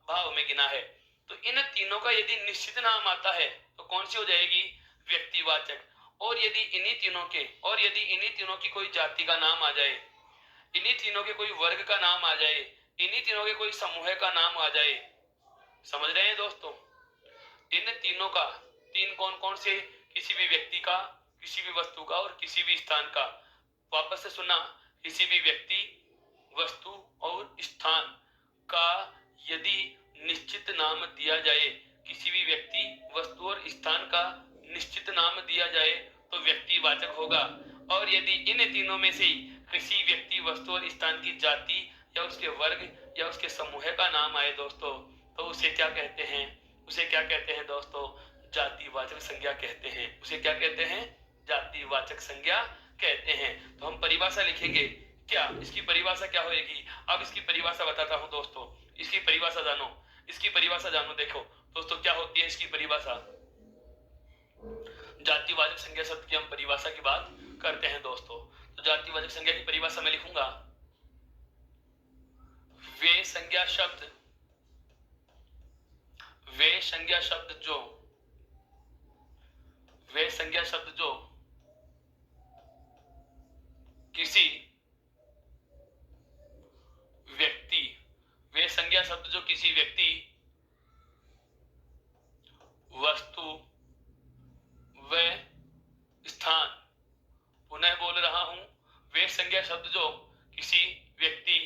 भाव में गिना है। तो इन तीनों का यदि निश्चित नाम आता है तो कौन सी हो जाएगी, व्यक्तिवाचक। और यदि इन्हीं तीनों की कोई जाति का नाम आ जाए, इन्हीं तीनों के कोई वर्ग का नाम आ जाए, इन्हीं तीनों के कोई समूह का नाम आ जाए, समझ रहे हैं दोस्तों। इन तीनों का, तीन कौन कौन से, किसी भी व्यक्ति का, किसी भी वस्तु का और किसी भी स्थान का। वापस से सुना, किसी भी व्यक्ति, वस्तु और स्थान का यदि निश्चित नाम दिया जाए, किसी भी व्यक्ति, वस्तु और स्थान का निश्चित नाम दिया जाए तो व्यक्तिवाचक होगा। और यदि इन तीनों में से किसी व्यक्ति, वस्तु और स्थान की जाति या उसके वर्ग या उसके समूह का नाम आए दोस्तों तो उसे क्या कहते हैं, उसे क्या कहते हैं दोस्तों, जातिवाचक संज्ञा कहते हैं। उसे क्या कहते हैं, जातिवाचक संज्ञा कहते हैं। तो हम परिभाषा लिखेंगे, क्या इसकी परिभाषा क्या होगी। अब इसकी परिभाषा बताता हूं दोस्तों, इसकी परिभाषा जानो, इसकी परिभाषा जानो। देखो दोस्तों क्या होती है इसकी परिभाषा, जातिवाचक संज्ञा शब्द की हम परिभाषा की बात करते हैं दोस्तों। तो जातिवाचक संज्ञा की परिभाषा में लिखूंगा, वे संज्ञा शब्द जो किसी व्यक्ति, वे संज्ञा शब्द जो किसी व्यक्ति, वस्तु व स्थान, पुनः बोल रहा हूं, वे संज्ञा शब्द जो किसी व्यक्ति,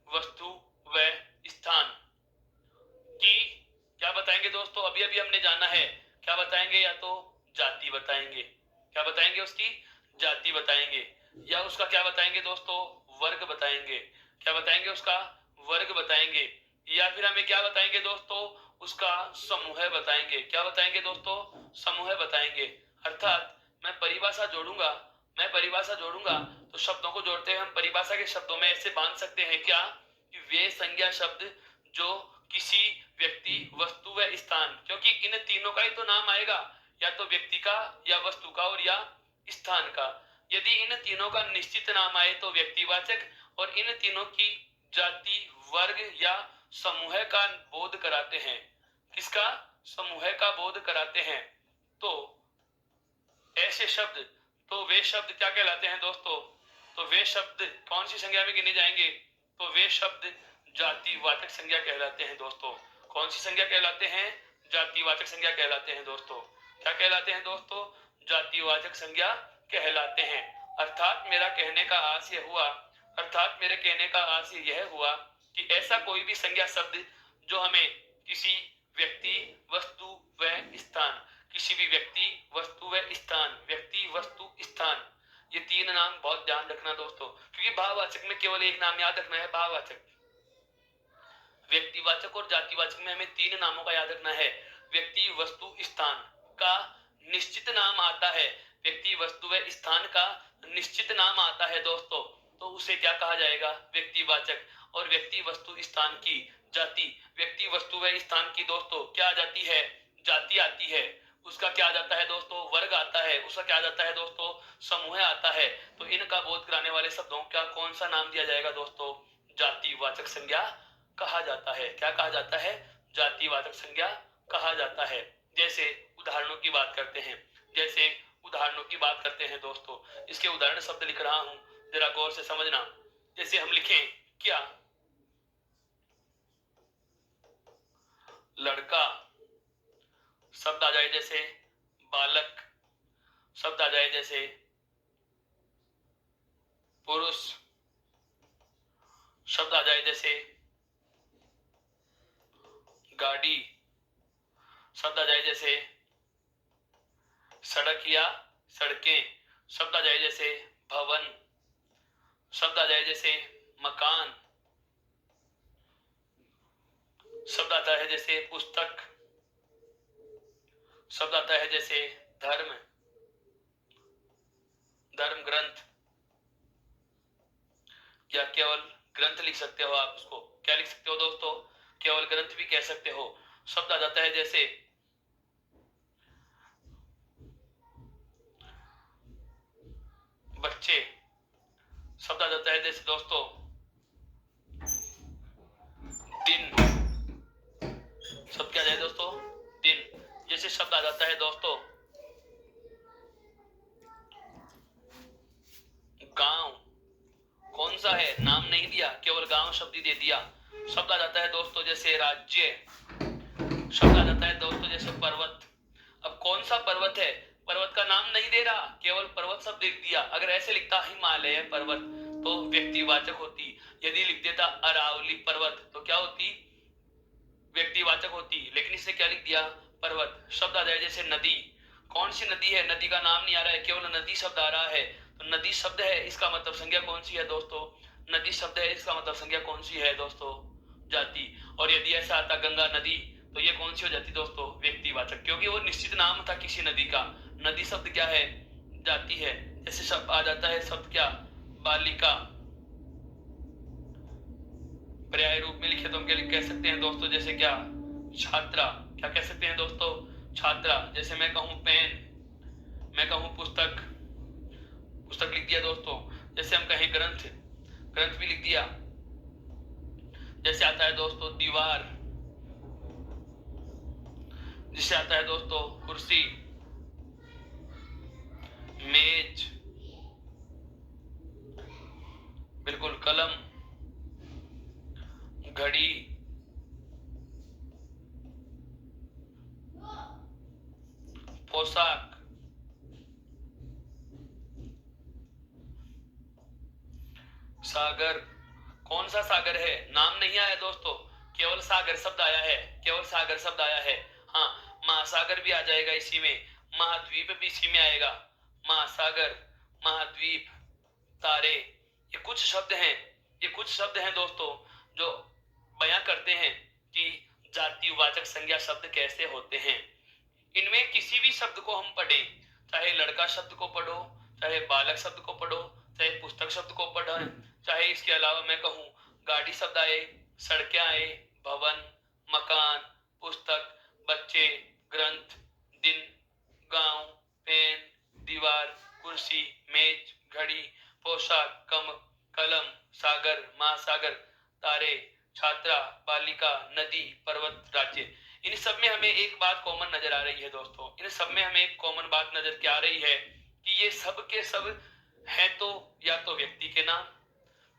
वस्तु व स्थान की क्या बताएंगे दोस्तों, अभी अभी हमने जाना है क्या बताएंगे, या तो जाति बताएंगे। क्या बताएंगे, उसकी जाति बताएंगे। या उसका क्या बताएंगे दोस्तों, वर्ग बताएंगे। क्या बताएंगे, उसका वर्ग बताएंगे। या फिर हमें क्या बताएंगे दोस्तों, उसका समूह बताएंगे। क्या बताएंगे दोस्तों, समूह बताएंगे। अर्थात मैं परिभाषा जोड़ूंगा तो शब्दों को जोड़ते हुए हम परिभाषा के शब्दों में ऐसे बांध सकते हैं क्या, कि वे संज्ञा शब्द जो किसी व्यक्ति, वस्तु व स्थान, क्योंकि इन तीनों का ही तो नाम आएगा, या तो व्यक्ति का, या वस्तु का, और या स्थान का। यदि इन तीनों का निश्चित नाम आए तो व्यक्तिवाचक, और इन तीनों की जाति, वर्ग या समूह का बोध कराते हैं। किसका, समूह का बोध कराते हैं। तो ऐसे शब्द, तो वे शब्द क्या कहलाते हैं दोस्तों, तो वे शब्द कौन सी संज्ञा में गिने जाएंगे, तो वे शब्द जातिवाचक संज्ञा कहलाते हैं दोस्तों। कौन सी संज्ञा कहलाते हैं, जातिवाचक संज्ञा कहलाते हैं दोस्तों। क्या कहलाते हैं दोस्तों, जातिवाचक संज्ञा कहलाते हैं। अर्थात मेरा कहने का आशय यह हुआ कि ऐसा कोई भी संज्ञा शब्द जो हमें किसी व्यक्ति, वस्तु व स्थान, किसी भी व्यक्ति, वस्तु व स्थान, व्यक्ति, वस्तु, स्थान, ये तीन नाम बहुत ध्यान रखना दोस्तों, क्योंकि भाववाचक में केवल एक नाम याद रखना है, भाववाचक। व्यक्तिवाचक और जातिवाचक में हमें तीन नामों का याद रखना है। व्यक्ति, वस्तु, स्थान का निश्चित नाम आता है, व्यक्ति, वस्तु व स्थान का निश्चित नाम आता है दोस्तों, तो उसे क्या कहा जाएगा, व्यक्तिवाचक। और व्यक्ति, वस्तु, स्थान की जाति, व्यक्ति, वस्तु व स्थान की दोस्तों क्या आ जाती है, जाति आती है। उसका क्या आ जाता है दोस्तों, वर्ग आता है। उसका क्या आ जाता है दोस्तों, समूह आता है। तो इनका बोध कराने वाले शब्दों का कौन सा नाम दिया जाएगा दोस्तों, जातिवाचक संज्ञा कहा जाता है। क्या कहा जाता है, जातिवाचक संज्ञा कहा जाता है। जैसे उदाहरणों की बात करते हैं दोस्तों। इसके उदाहरण शब्द लिख रहा हूं, जरा गौर से समझना। जैसे हम लिखें क्या, लड़का शब्द आ जाए जैसे बालक, शब्द आ जाए जैसे पुरुष, शब्द आ जाए जैसे गाड़ी, शब्द आ जाए जैसे सड़क या सड़कें, शब्द आ जाए जैसे भवन, शब्द आ जाए जैसे मकान, शब्द आता है जैसे पुस्तक, शब्द आता है जैसे धर्म, धर्म ग्रंथ, या केवल ग्रंथ लिख सकते हो आप। उसको क्या लिख सकते हो दोस्तों, केवल ग्रंथ भी कह सकते हो। शब्द आ जाता है जैसे बच्चे, शब्द आ जाता है जैसे दोस्तों दिन, शब्द क्या जाए दोस्तों, दिन। जैसे शब्द आ जाता है दोस्तों गांव, कौन सा है, नाम नहीं दिया, केवल गांव शब्द ही दे दिया। शब्द आ जाता है दोस्तों जैसे राज्य, शब्द आ जाता है दोस्तों जैसे पर्वत। अब कौन सा पर्वत है, पर्वत का नाम नहीं दे रहा, केवल पर्वत शब्द लिख दिया। अगर ऐसे लिखता हिमालय पर्वत तो व्यक्तिवाचक होती। यदि लिख देता अरावली पर्वत तो क्या होती, व्यक्तिवाचक होती। लेकिन इसने क्या लिख दिया, पर्वत। शब्द आ जाए जैसे नदी, कौन सी नदी है, नदी का नाम नहीं आ रहा है, केवल नदी शब्द आ रहा है। तो नदी शब्द है, इसका मतलब संज्ञा कौन सी है दोस्तों, नदी शब्द है, इसका मतलब संज्ञा कौन सी है दोस्तों, जाति। और यदि ऐसा आता गंगा नदी तो ये कौन सी हो जाती दोस्तों, व्यक्तिवाचक, क्योंकि वो निश्चित नाम था किसी नदी का। नदी शब्द क्या है, जाति है। जैसे शब्द आ जाता है शब्द क्या, बालिका, पर्याय रूप में लिखे तो हम क्या कह सकते हैं दोस्तों, जैसे क्या, छात्रा। क्या कह सकते हैं दोस्तों, छात्रा। जैसे मैं कहूं पेन, मैं कहूं पुस्तक, पुस्तक लिख दिया दोस्तों। जैसे हम कहें ग्रंथ, ग्रंथ भी लिख दिया। जैसे आता है दोस्तों दीवार, जिससे आता है दोस्तों कुर्सी, मेज, बिल्कुल, कलम, घड़ी, पोशाक, सागर। कौन सा सागर है, नाम नहीं आया दोस्तों, केवल सागर शब्द आया है, केवल सागर शब्द आया है। हाँ, महासागर भी आ जाएगा इसी में, महाद्वीप भी इसी में आएगा। महासागर, महाद्वीप, तारे। ये कुछ शब्द हैं, ये कुछ शब्द हैं दोस्तों जो बयां करते हैं कि जातिवाचक संज्ञा शब्द कैसे होते हैं। इनमें किसी भी शब्द को हम पढ़ें, चाहे लड़का शब्द को पढ़ो, चाहे बालक शब्द को पढ़ो, चाहे पुस्तक शब्द को पढ़ो, चाहे इसके अलावा मैं कहूं गाड़ी शब्द आए, सड़कें आए, भवन, मकान, पुस्तक, बच्चे, ग्रंथ, दिन, गांव, पेन, दीवार, कुर्सी, मेज, घड़ी, पोशाक, कलम, सागर, महासागर, तारे, छात्रा, बालिका, नदी, पर्वत, राज्य। इन सब में हमें एक बात कॉमन नजर आ रही है दोस्तों, इन सब में हमें एक कॉमन बात नजर क्या आ रही है कि ये सब के सब है तो या तो व्यक्ति के नाम,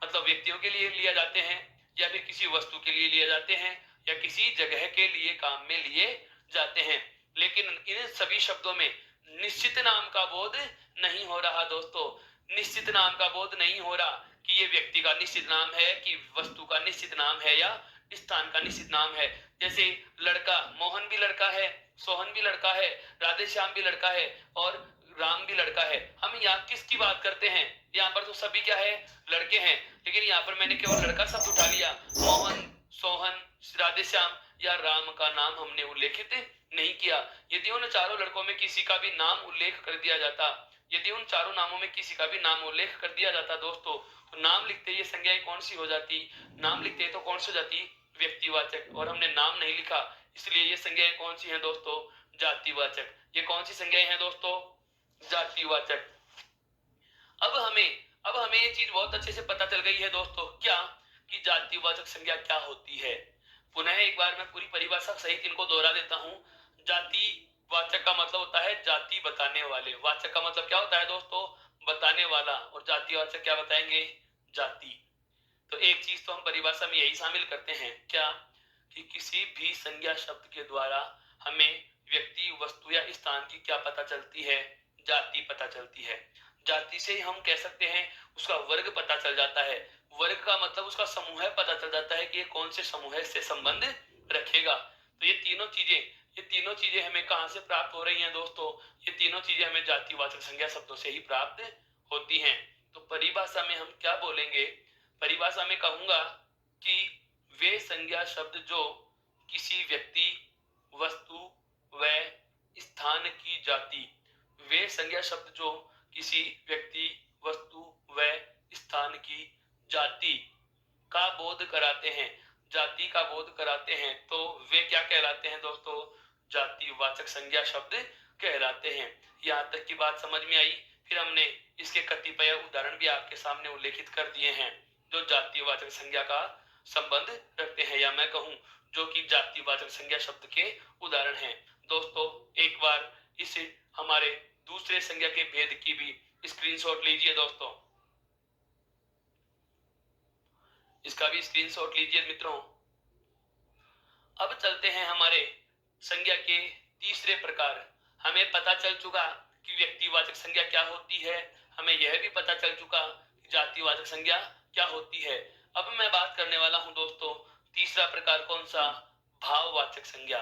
मतलब व्यक्तियों के लिए लिया जाते हैं, या फिर किसी वस्तु के लिए लिए जाते हैं, या किसी जगह के लिए काम में लिए जाते हैं। लेकिन इन सभी शब्दों में निश्चित नाम का बोध नहीं हो रहा दोस्तों, निश्चित नाम का बोध नहीं हो रहा कि ये व्यक्ति का निश्चित नाम है, कि वस्तु का निश्चित नाम है, या स्थान का निश्चित नाम है। जैसे लड़का, मोहन भी लड़का है, सोहन भी लड़का है, राधे श्याम भी लड़का है, और राम भी लड़का है। हम यहाँ किसकी बात करते हैं? यहाँ पर तो सभी क्या है, लड़के हैं, लेकिन यहाँ पर मैंने केवल लड़का शब्द उठा लिया। मोहन, सोहन, राधे श्याम या राम का नाम हमने उल्लेखित नहीं किया। यदि उन चारों लड़कों में किसी का भी नाम उल्लेख कर दिया जाता, यदि उन चारों नामों में किसी का भी नाम उल्लेख कर दिया जाता दोस्तों, तो नाम लिखते ये संज्ञाएं कौन सी हो जाती? नाम लिखते तो कौन सी हो जाती? व्यक्तिवाचक। और हमने नाम नहीं लिखा, इसलिए ये संज्ञाएं कौन सी हैं दोस्तों? जातिवाचक। ये कौन सी संज्ञाएं हैं दोस्तों? जातिवाचक। अब हमें ये चीज बहुत अच्छे से पता चल गई है दोस्तों, क्या कि जातिवाचक संज्ञा क्या होती है। पुनः एक बार मैं पूरी परिभाषा सहित इनको दोहरा देता हूं। जातिवाचक का मतलब होता है जाति बताने वाले। वाचक का मतलब क्या होता है दोस्तों? बताने वाला। और जातिवाचक क्या बताएंगे? जाति। तो एक चीज तो हम परिभाषा में यही शामिल करते हैं, क्या कि किसी भी संज्ञा शब्द के द्वारा हमें व्यक्ति, वस्तु या स्थान की क्या पता चलती है? जाति पता चलती है। जाति से हम कह सकते हैं उसका वर्ग पता चल जाता है। वर्ग का मतलब उसका समूह पता चल जाता है कि ये कौन से समूह से संबंध रखेगा। तो ये तीनों चीजें हमें कहां से प्राप्त हो रही हैं दोस्तों? ये तीनों चीजें हमें जातिवाचक संज्ञा शब्दों से ही प्राप्त होती हैं। तो परिभाषा में हम क्या बोलेंगे? परिभाषा में कहूंगा कि वे संज्ञा शब्द जो किसी व्यक्ति, वस्तु व स्थान की जाति, वे संज्ञा शब्द जो किसी व्यक्ति, वस्तु व स्थान की जाति का बोध कराते हैं, जाति का बोध कराते हैं, तो वे क्या कहलाते हैं दोस्तों? जातिवाचक संज्ञा शब्द कहलाते हैं। यहाँ तक की बात समझ में आई। फिर हमने इसके कतिपय उदाहरण भी आपके सामने उल्लेखित कर दिए हैं जो जातिवाचक संज्ञा का संबंध रखते हैं, या मैं कहूं जो कि जातिवाचक संज्ञा शब्द के उदाहरण हैं। दोस्तों एक बार इस हमारे दूसरे संज्ञा के भेद की भी स्क्रीनशॉट लीजिए दोस्तों, इसका भी स्क्रीनशॉट लीजिए मित्रों। अब चलते हैं हमारे संज्ञा के तीसरे प्रकार। हमें पता चल चुका कि व्यक्तिवाचक संज्ञा क्या होती है, हमें यह भी पता चल चुका कि जातिवाचक संज्ञा क्या होती है। अब मैं बात करने वाला हूं दोस्तों तीसरा प्रकार, कौन सा? भाववाचक संज्ञा।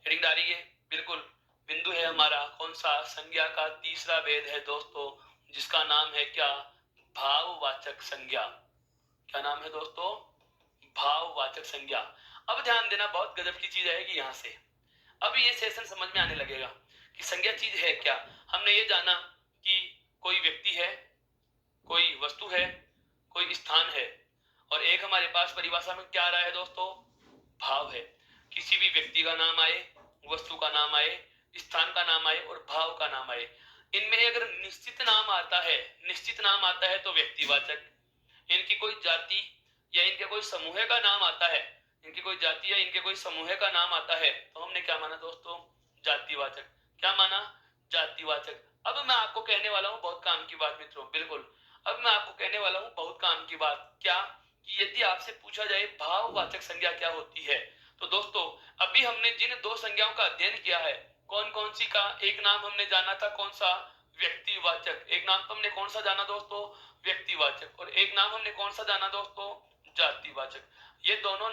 हेडिंग डालिए, बिल्कुल बिंदु है हमारा, कौन सा? संज्ञा का तीसरा भेद है दोस्तों, जिसका नाम है क्या? भाववाचक संज्ञा। क्या नाम है दोस्तों? भाववाचक संज्ञा। अब ध्यान देना, बहुत गजब की चीज आएगी यहां से। अब ये सेशन समझ में आने लगेगा कि संज्ञा चीज है क्या। हमने ये जाना कि कोई व्यक्ति है, कोई वस्तु है, कोई स्थान है, और एक हमारे पास परिभाषा में क्या आ रहा है दोस्तों? भाव है। किसी भी व्यक्ति का नाम आए, वस्तु का नाम आए, स्थान का नाम आए और भाव का नाम आए, इनमें अगर निश्चित नाम आता है, निश्चित नाम आता है तो व्यक्तिवाचक। इनकी कोई जाति या इनके कोई समूह का नाम आता है, इनकी कोई जाति या इनके कोई समूह का नाम आता है, तो हमने क्या माना दोस्तों? जातिवाचक। क्या माना? जातिवाचक। अब मैं आपको कहने वाला हूं बहुत काम की बात मित्रों, बिल्कुल। अब मैं आपको कहने वाला हूं बहुत काम की बात, क्या कि यदि आपसे पूछा जाए भाववाचक संज्ञा क्या होती है, तो दोस्तों अभी हमने जिन दो संज्ञाओं का अध्ययन किया है, कौन कौन सी का एक नाम हमने जाना था, कौन सा? व्यक्तिवाचक। एक नाम तो हमने कौन सा जाना दोस्तों? व्यक्तिवाचक। और एक नाम हमने कौन सा जाना दोस्तों? जातिवाचक। ये दोनों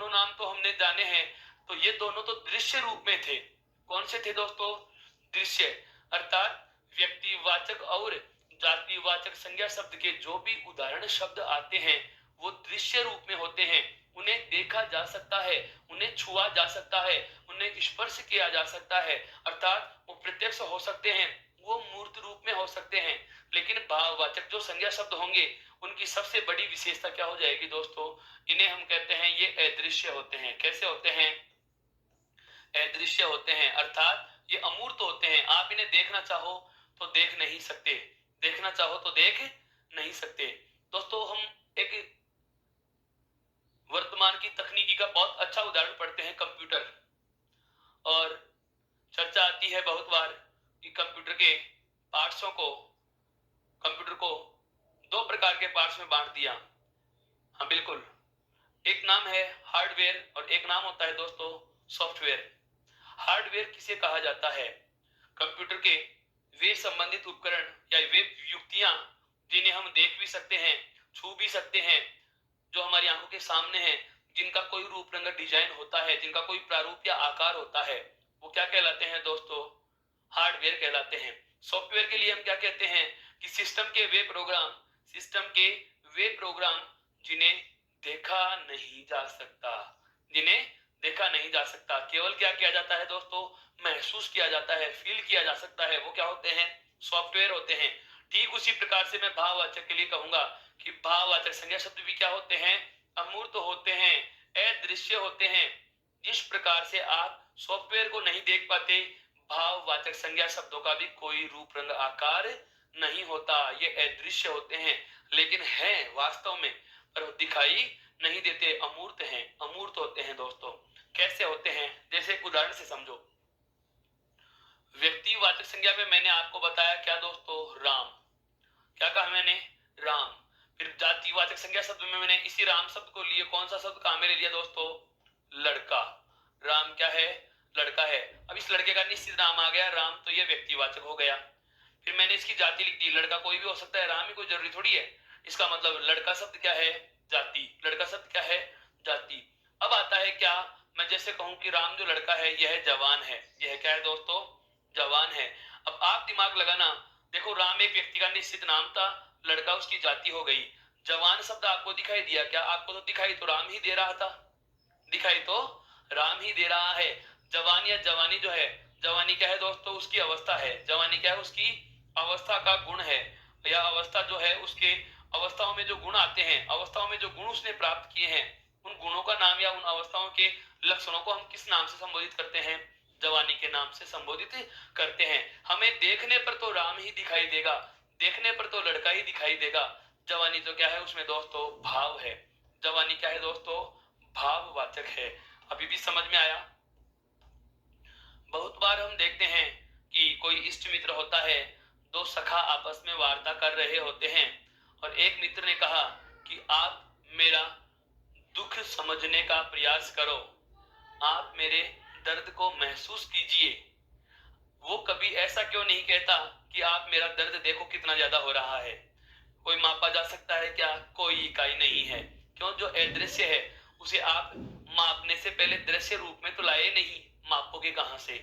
नाम तो हमने जाने हैं, तो ये दोनों तो दृश्य रूप में थे। कौन से थे दोस्तों? दृश्य। अर्थात व्यक्तिवाचक और जातिवाचक संज्ञा शब्द के जो भी उदाहरण शब्द आते हैं वो दृश्य रूप में होते हैं, उन्हें देखा जा सकता है, उन्हें छुआ जा सकता है, उन्हें स्पर्श किया जा सकता है, अर्थात वो प्रत्यक्ष हो सकते हैं, वो मूर्त रूप में हो सकते हैं। लेकिन भाववाचक जो संज्ञा शब्द होंगे उनकी सबसे बड़ी विशेषता क्या हो जाएगी दोस्तों, इन्हें हम कहते हैं ये अदृश्य होते हैं। कैसे होते हैं? अदृश्य होते हैं, अर्थात ये अमूर्त होते हैं। आप इन्हें देखना चाहो तो देख नहीं सकते, देखना चाहो तो देख नहीं सकते। दोस्तों हम एक वर्तमान की तकनीकी का बहुत अच्छा उदाहरण पढ़ते हैं, कंप्यूटर। और चर्चा आती है बहुत बार कि कंप्यूटर के पार्ट्सों को, कंप्यूटर को दो प्रकार के पार्ट्स में बांट दिया। हाँ बिल्कुल, एक नाम है हार्डवेयर और एक नाम होता है दोस्तों सॉफ्टवेयर। हार्डवेयर किसे कहा जाता है? कंप्यूटर के वे संबंधित उपकरण या वे युक्तियां जिन्हें हम देख भी सकते हैं, छू भी सकते हैं, जो हमारी आंखों के सामने हैं, जिनका कोई रूप रंग डिजाइन होता है, जिनका कोई प्रारूप या आकार होता है, वो क्या कहलाते हैं दोस्तों? हार्डवेयर कहलाते हैं। सॉफ्टवेयर के लिए हम क्या कहते हैं कि सिस्टम के वे प्रोग्राम, सिस्टम के वे प्रोग्राम जिन्हें देखा नहीं जा सकता, जिन्हें देखा नहीं जा सकता, केवल क्या किया जाता है दोस्तों? महसूस किया जाता है, फील किया जा सकता है, वो क्या होते हैं? सॉफ्टवेयर होते हैं। ठीक उसी प्रकार से मैं भाववाचक के लिए कहूंगा कि भाववाचक संज्ञा शब्द भी क्या होते हैं? अमूर्त होते हैं, अदृश्य होते हैं। जिस प्रकार से आप सॉफ्टवेयर को नहीं देख पाते, भाववाचक संज्ञा शब्दों का भी कोई रूप रंग आकार नहीं होता, ये अदृश्य होते हैं, लेकिन हैं वास्तव में, पर दिखाई नहीं देते, अमूर्त हैं, अमूर्त होते हैं दोस्तों। कैसे होते हैं? जैसे एक उदाहरण से समझो। व्यक्तिवाचक संज्ञा में मैंने आपको बताया क्या दोस्तों? राम। क्या कहा मैंने? राम। फिर जातिवाचक संज्ञा शब्द में मैंने इसी राम शब्द को लिए, कौन सा शब्द काम में ले लिया दोस्तों? लड़का। राम क्या है? लड़का है। अब इस लड़के का निश्चित नाम आ गया राम, तो ये व्यक्तिवाचक हो गया। फिर मैंने इसकी जाति लिख दी, लड़का कोई भी हो सकता है, राम ही कोई जरूरी थोड़ी है। इसका मतलब लड़का शब्द क्या है? जाति। लड़का शब्द क्या है? जाति। अब आता है क्या, मैं जैसे कहूं कि राम जो लड़का है यह जवान है, यह क्या है दोस्तों? जवान है। अब आप दिमाग लगाना, देखो राम एक व्यक्ति का निश्चित नाम था, लड़का उसकी जाति हो गई। जवान शब्द आपको दिखाई दिया क्या? आपको तो दिखाई तो राम ही दे रहा था, दिखाई तो राम ही दे रहा है। जवान या जवानी जो है, जवानी क्या है दोस्तों? उसकी अवस्था है। जवानी क्या है? उसकी अवस्था का गुण है, या अवस्था जो है उसके अवस्थाओं में जो गुण आते हैं, अवस्थाओं में जो गुण उसने प्राप्त किए हैं, उन गुणों का नाम या उन अवस्थाओं के लक्षणों को हम किस नाम से संबोधित करते हैं? जवानी के नाम से संबोधित करते हैं। हमें देखने पर तो राम ही दिखाई देगा, देखने पर तो लड़का ही दिखाई देगा। जवानी तो क्या है? उसमें दोस्तों भाव है। जवानी क्या है दोस्तों? भाववाचक है। अभी भी समझ में आया? बहुत बार हम देखते हैं कि कोई इष्ट मित्र होता है, दो सखा आपस में वार्ता कर रहे होते हैं, और एक मित्र ने कहा कि आप मेरा दुख समझने का प्रयास करो, आप मेरे दर्द को महसूस कीजिए। वो कभी ऐसा क्यों नहीं कहता कि आप मेरा दर्द देखो कितना ज्यादा हो रहा है? कोई मापा जा सकता है क्या? कोई इकाई नहीं है। क्यों? जो अदृश्य है उसे आप मापने से पहले दृश्य रूप में तो लाए नहीं, मापोगे कहां से?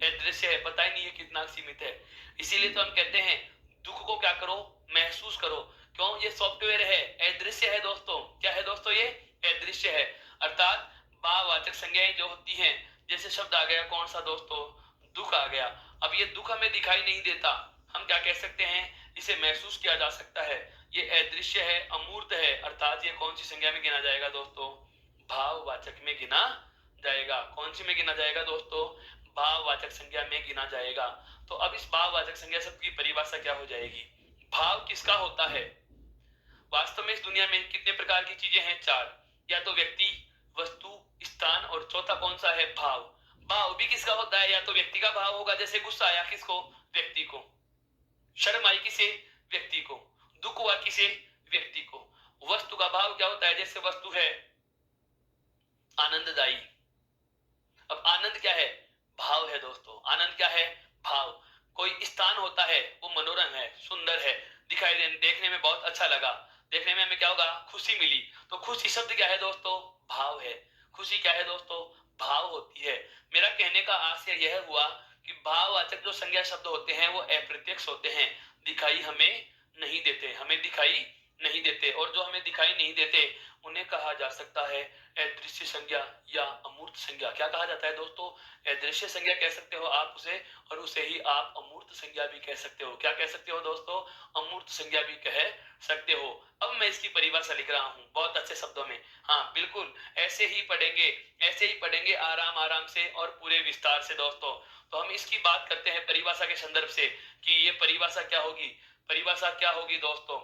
अदृश्य है, पता ही नहीं है कितना सीमित है। इसीलिए तो हम कहते हैं दुख को क्या करो? महसूस करो। क्यों? ये सॉफ्टवेयर है, अदृश्य है दोस्तों। क्या है दोस्तों? ये अदृश्य है। अर्थात भाववाचक संज्ञाएं जो होती हैं, जैसे शब्द आ गया कौन सा दोस्तों? दुख आ गया। अब ये दुख हमें दिखाई नहीं देता, हम क्या कह सकते हैं? इसे महसूस किया जा सकता है। ये अदृश्य है, अमूर्त है, अर्थात ये कौन सी संज्ञा में गिना जाएगा दोस्तों? भाववाचक में गिना जाएगा। कौन सी में गिना जाएगा दोस्तों? भाववाचक संज्ञा में गिना जाएगा। तो अब इस भाववाचक संज्ञा शब्द की परिभाषा क्या हो जाएगी? भाव किसका होता है? वास्तव में इस दुनिया में कितने प्रकार की चीजें हैं? चार। या तो व्यक्ति, वस्तु, स्थान, और चौथा कौन सा है? भाव। भाव भी किसका होता है? या तो व्यक्ति का भाव होगा, जैसे गुस्सा आया किसको? व्यक्ति को। शर्म आई किसे? व्यक्ति को। दुख हुआ किसे? व्यक्ति को। वस्तु का भाव क्या होता है? जैसे वस्तु है आनंददायी। अब आनंद क्या है? भाव है दोस्तों। आनंद क्या है? भाव। कोई स्थान होता है, वो मनोरम है, सुंदर है, दिखाई देखने में बहुत अच्छा लगा, देखने में हमें क्या होगा? खुशी मिली। तो खुशी शब्द क्या है दोस्तों? भाव है। खुशी क्या है दोस्तों? भाव होती है। मेरा कहने का आशय यह हुआ कि भाववाचक जो संज्ञा शब्द होते हैं वो अप्रत्यक्ष होते हैं, दिखाई हमें नहीं देते, हमें दिखाई नहीं देते, और जो हमें दिखाई नहीं देते उन्हें कहा जा सकता है अदृश्य संज्ञा या अमूर्त संज्ञा। क्या कहा जाता है दोस्तों? अदृश्य संज्ञा कह सकते हो आप उसे, और उसे ही आप अमूर्त संज्ञा भी कह सकते हो। क्या कह सकते हो दोस्तों? अमूर्त संज्ञा भी कह सकते हो। अब मैं इसकी परिभाषा लिख रहा हूं बहुत अच्छे शब्दों में। हाँ बिल्कुल, ऐसे ही पढ़ेंगे आराम आराम से और पूरे विस्तार से दोस्तों। तो हम इसकी बात करते हैं परिभाषा के संदर्भ से कि ये परिभाषा क्या होगी। परिभाषा क्या होगी दोस्तों?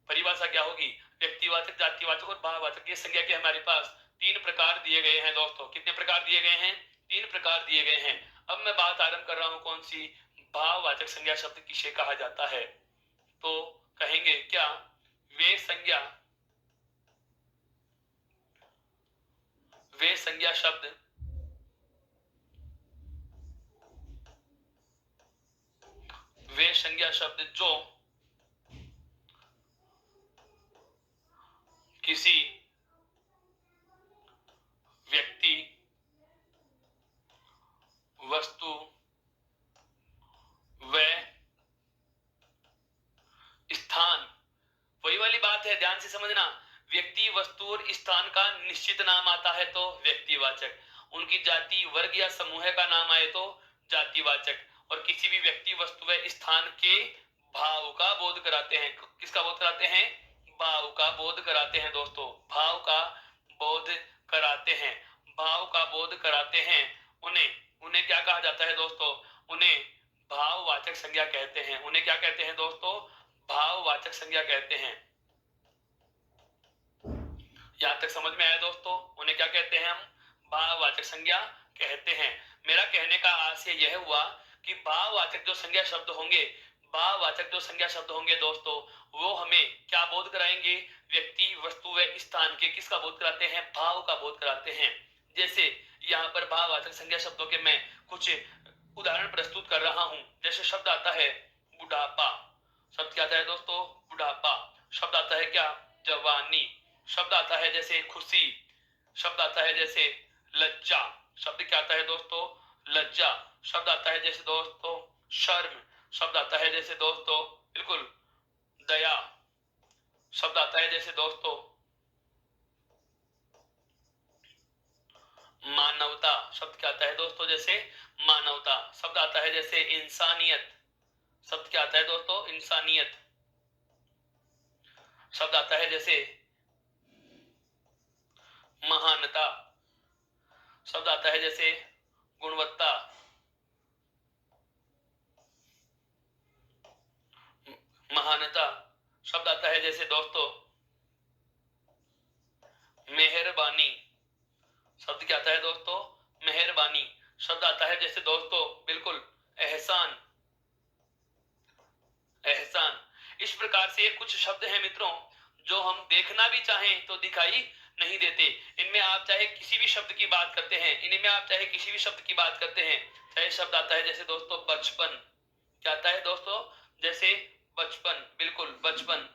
परिभाषा क्या होगी? व्यक्तिवाचक, जातिवाचक और भाववाचक, ये संज्ञा के हमारे पास 3 प्रकार दिए गए हैं दोस्तों। कितने प्रकार दिए गए हैं? 3 प्रकार दिए गए हैं। अब मैं बात आरंभ कर रहा हूं कौन सी? भाववाचक संज्ञा शब्द किसे कहा जाता है? तो कहेंगे क्या? वे संज्ञा शब्द जो किसी व्यक्ति, वस्तु व स्थान, वही वाली बात है, ध्यान से समझना। व्यक्ति, वस्तु और स्थान का निश्चित नाम आता है तो व्यक्तिवाचक, उनकी जाति, वर्ग या समूह का नाम आए तो जातिवाचक, और किसी भी व्यक्ति, वस्तु व स्थान के भाव का बोध कराते हैं। किसका बोध कराते हैं? भाव का बोध कराते हैं दोस्तों। भाव का बोध कराते हैं, भाव का बोध कराते हैं। उन्हें क्या कहा जाता है दोस्तों? उन्हें भाववाचक संज्ञा कहते हैं। उन्हें क्या कहते हैं दोस्तों? भाववाचक संज्ञा कहते हैं। यहां तक समझ में आया दोस्तों? उन्हें क्या कहते हैं हम? भाववाचक संज्ञा कहते हैं। मेरा कहने का आशय यह हुआ कि भाववाचक जो संज्ञा शब्द होंगे, भाववाचक जो संज्ञा शब्द होंगे दोस्तों, वो हमें क्या बोध कराएंगे? व्यक्ति, वस्तु व स्थान के किसका बोध कराते हैं? भाव का बोध कराते हैं। जैसे यहाँ पर भाववाचक संज्ञा शब्दों के मैं कुछ उदाहरण प्रस्तुत कर रहा हूं। जैसे शब्द आता है बुढ़ापा। शब्द क्या आता है दोस्तों? बुढ़ापा। शब्द आता है क्या? जवानी। शब्द आता है जैसे खुशी। शब्द आता है जैसे लज्जा। शब्द क्या आता है दोस्तों? लज्जा। शब्द आता है जैसे दोस्तों शर्म। शब्द आता है जैसे दोस्तों बिल्कुल दया। शब्द आता है जैसे दोस्तों मानवता। शब्द क्या आता है दोस्तों? जैसे मानवता। शब्द आता है जैसे इंसानियत। शब्द क्या आता है दोस्तों? इंसानियत। शब्द आता है जैसे महानता। शब्द आता है जैसे गुणवत्ता। महानता। शब्द आता है जैसे दोस्तों मेहरबानी। शब्द क्या आता है दोस्तों? मेहरबानी। शब्द आता है जैसे दोस्तों बिल्कुल एहसान। एहसान। इस प्रकार से कुछ शब्द हैं मित्रों जो हम देखना भी चाहें तो दिखाई नहीं देते। इनमें आप चाहे किसी भी शब्द की बात करते हैं, इनमें आप चाहे किसी भी शब्द की बात करते हैं, चाहे शब्द आता है जैसे दोस्तों बचपन। क्या आता है दोस्तों? जैसे बचपन, बिल्कुल बचपन।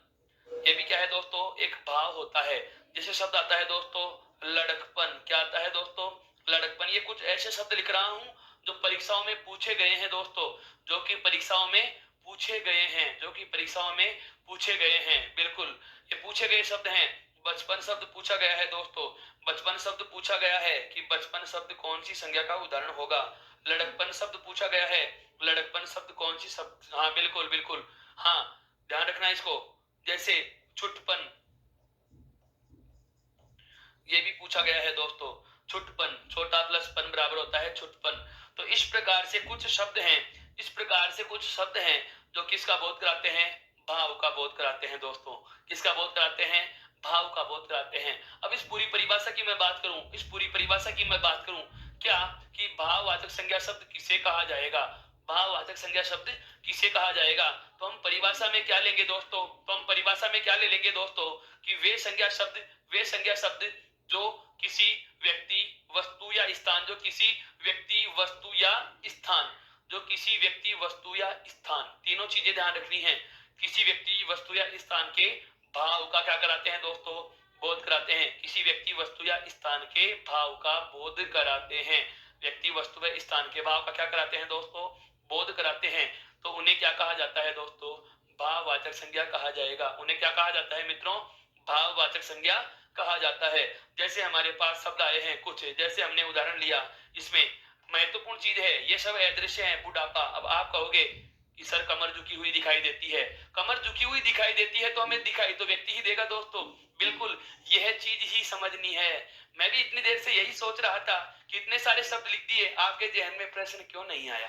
ये भी क्या है दोस्तों? एक भाव होता है। जैसे शब्द आता है दोस्तों लड़कपन। क्या आता है दोस्तों? लड़कपन। ये कुछ ऐसे शब्द लिख रहा हूं जो परीक्षाओं में पूछे गए हैं दोस्तों, जो कि परीक्षाओं में पूछे गए हैं, जो कि परीक्षाओं में पूछे गए हैं। बिल्कुल ये पूछे गए शब्द हैं। बचपन शब्द पूछा गया है दोस्तों। बचपन शब्द पूछा गया है कि बचपन शब्द कौन सी संज्ञा का उदाहरण होगा। लड़कपन शब्द पूछा गया है। लड़कपन शब्द कौन सी शब्द? हाँ बिल्कुल बिल्कुल, हाँ ध्यान रखना इसको। जैसे छुटपन, ये भी पूछा गया है दोस्तों। छुटपन, छोटा प्लस पन बराबर होता है छुटपन। तो इस प्रकार से कुछ शब्द हैं, इस प्रकार से कुछ शब्द हैं जो किसका बोध कराते हैं? भाव का बोध कराते हैं दोस्तों। किसका बोध कराते हैं? भाव का बोध कराते हैं। अब इस पूरी परिभाषा की मैं बात करूं, इस पूरी परिभाषा की मैं बात करूं क्या कि भाववाचक संज्ञा शब्द किसे कहा जाएगा? भाववाचक संज्ञा शब्द किसे कहा जाएगा? तो हम परिभाषा में क्या लेंगे दोस्तों? तो हम परिभाषा में क्या ले लेंगे दोस्तों कि वे संज्ञा शब्द जो किसी व्यक्ति, वस्तु या स्थान, जो किसी व्यक्ति, वस्तु या स्थान, जो किसी व्यक्ति, वस्तु या स्थान, तीनों चीजें ध्यान रखनी है। किसी व्यक्ति, वस्तु या स्थान के भाव का क्या कराते हैं दोस्तों? बोध कराते हैं। किसी व्यक्ति, वस्तु या स्थान के भाव का बोध कराते हैं। व्यक्ति, वस्तु व स्थान के भाव का क्या कराते हैं दोस्तों? बोध कराते हैं। तो उन्हें क्या कहा जाता है दोस्तों? भाववाचक संज्ञा कहा जाएगा। उन्हें क्या कहा जाता है मित्रों? भाववाचक संज्ञा कहा जाता है। जैसे हमारे पास शब्द आए हैं कुछ, जैसे हमने उदाहरण लिया, इसमें महत्वपूर्ण चीज है, ये सब अदृश्य है, बुढ़ापा। अब आप कहोगे कि सर कमर झुकी हुई दिखाई देती है। कमर झुकी हुई दिखाई देती है तो हमें दिखाई तो व्यक्ति ही देगा दोस्तों। बिल्कुल यह चीज ही समझनी है। मैं भी इतनी देर से यही सोच रहा था कि इतने सारे शब्द लिख दिए, आपके जहन में प्रश्न क्यों नहीं आया?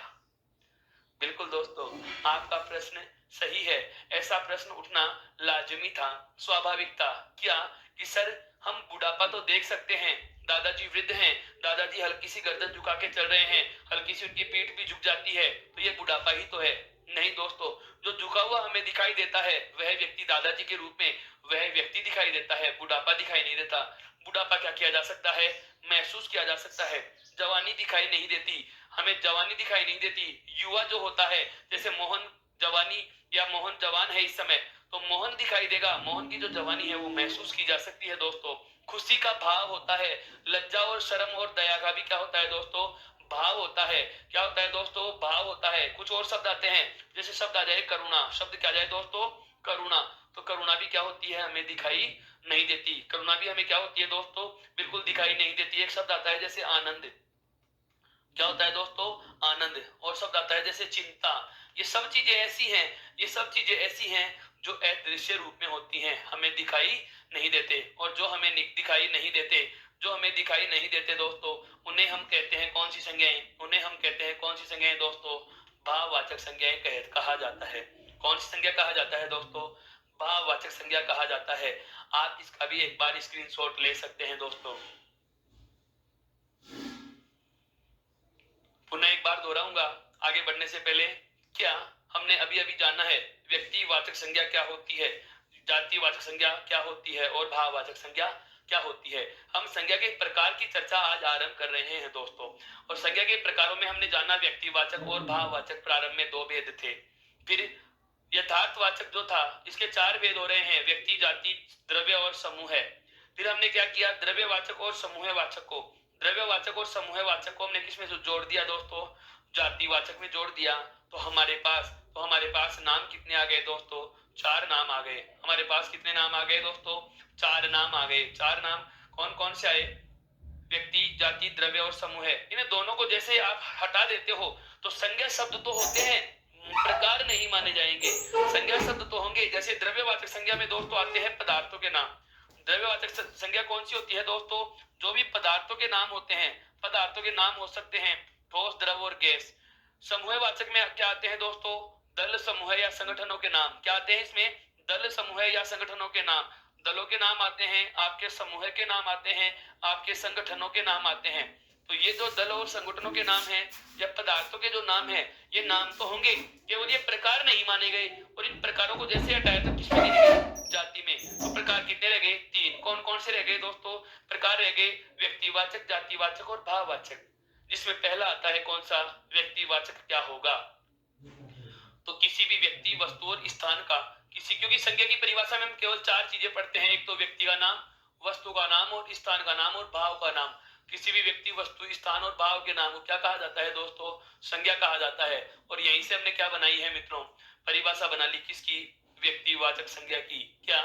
बिल्कुल दोस्तों, आपका प्रश्न सही है। ऐसा प्रश्न उठना लाजमी था, स्वाभाविक था। क्या कि सर हम बुढ़ापा तो देख सकते हैं, दादाजी वृद्ध हैं, दादाजी हल्की सी गर्दन झुका के चल रहे हैं, हल्की सी उनकी पीठ भी झुक जाती है, तो ये बुढ़ापा ही तो है। नहीं दोस्तों, जो झुका हुआ हमें दिखाई देता है वह व्यक्ति दादाजी के रूप में वह व्यक्ति दिखाई देता है, बुढ़ापा दिखाई नहीं देता। बुढ़ापा क्या किया जा सकता है? महसूस किया जा सकता है। जवानी दिखाई नहीं देती, हमें जवानी दिखाई नहीं देती। युवा जो होता है, जैसे मोहन जवानी या मोहन जवान है इस समय, तो मोहन दिखाई देगा, मोहन की जो जवानी है वो महसूस की जा सकती है दोस्तों। खुशी का भाव होता है, लज्जा और शर्म और दया का भी क्या होता है दोस्तों? भाव होता है। क्या होता है दोस्तों? भाव होता है। कुछ और शब्द आते हैं, जैसे शब्द आ जाए करुणा। शब्द क्या जाए दोस्तों? करुणा। तो करुणा भी क्या होती है? हमें दिखाई नहीं देती। करुणा भी हमें क्या होती है दोस्तों? बिल्कुल दिखाई नहीं देती। एक शब्द आता है जैसे आनंद। क्या होता है दोस्तों? आनंद। और शब्द आता है जैसे चिंता। ये सब चीजें ऐसी हैं, ये सब चीजें ऐसी हैं जो अदृश्य रूप में होती हैं, हमें दिखाई नहीं देते। और जो हमें दिखाई नहीं देते, जो हमें दिखाई नहीं देते दोस्तों, उन्हें हम कहते हैं कौन सी संज्ञाएं? उन्हें हम कहते हैं कौन सी संज्ञाएं दोस्तों? भाववाचक संज्ञाएं कहा जाता है। कौन सी संज्ञा कहा जाता है दोस्तों? भाववाचक संज्ञा कहा जाता है। आप इसका भी एक बार स्क्रीनशॉट ले सकते हैं दोस्तों। पुनः एक बार दोहराऊंगा आगे बढ़ने से पहले। क्या हमने अभी अभी जाना है व्यक्तिवाचक संज्ञा क्या होती है, जातिवाचक संज्ञा क्या होती है और भाववाचक संज्ञा क्या होती है। हम संज्ञा के प्रकार की चर्चा आज आरंभ कर रहे हैं दोस्तों। और संज्ञा के प्रकारों में हमने जाना व्यक्तिवाचक और भाववाचक, प्रारंभ में 2 भेद थे। फिर यथार्थवाचक जो था, इसके 4 भेद हो रहे हैं, व्यक्ति, जाति, द्रव्य और समूह है। फिर हमने क्या किया? द्रव्यवाचक और समूहवाचक को, द्रव्यवाचक और समूहवाचक को हमने किसमें जोड़ दिया दोस्तों? जातिवाचक में जोड़ दिया। तो हमारे पास नाम कितने आ गए दोस्तों? 4 नाम आ गए। हमारे पास कितने नाम आ गए दोस्तों? 4 नाम आ गए। 4 नाम कौन कौन से आए? व्यक्ति, जाति, द्रव्य और समूह है। इन्हें दोनों को जैसे आप हटा देते हो तो संज्ञा शब्द तो होते हैं, प्रकार नहीं माने जाएंगे। संज्ञा शब्द तो होंगे। जैसे द्रव्यवाचक संज्ञा में दोस्तों आते हैं पदार्थों के नाम। द्रव्यवाचक संज्ञा कौन सी होती है दोस्तों? जो भी पदार्थों के नाम होते हैं, पदार्थों के नाम हो सकते हैं ठोस, द्रव और गैस। समूहवाचक में क्या आते हैं दोस्तों? दल, समूह या संगठनों के नाम। क्या आते हैं इसमें? दल, समूह या संगठनों के नाम। दलों के नाम आते हैं, आपके समूह के नाम आते हैं, आपके संगठनों के नाम आते हैं। तो ये जो दल और संगठनों के नाम हैं या पदार्थों के जो नाम हैं, ये नाम तो होंगे, केवल ये प्रकार नहीं माने गए। और इन प्रकारों को जैसे हटाया तो किसमें गिने गए? जाति में। तो प्रकार कितने रह गए? 3। कौन कौन से रह गए दोस्तों? प्रकार रह गए व्यक्तिवाचक, जातिवाचक और भाववाचक। जिसमें पहला आता है कौन सा? व्यक्तिवाचक क्या होगा? तो किसी भी व्यक्ति, वस्तु और स्थान का, क्योंकि संज्ञा की परिभाषा में हम केवल 4 चीजें पढ़ते हैं, एक तो व्यक्ति का नाम, वस्तु का नाम और स्थान का नाम और भाव का नाम। किसी भी व्यक्ति, वस्तु, स्थान और भाव के नाम को क्या कहा जाता है दोस्तों? संज्ञा कहा जाता है। और यहीं से हमने क्या बनाई है मित्रों? परिभाषा बना ली किसकी? व्यक्तिवाचक संज्ञा की। क्या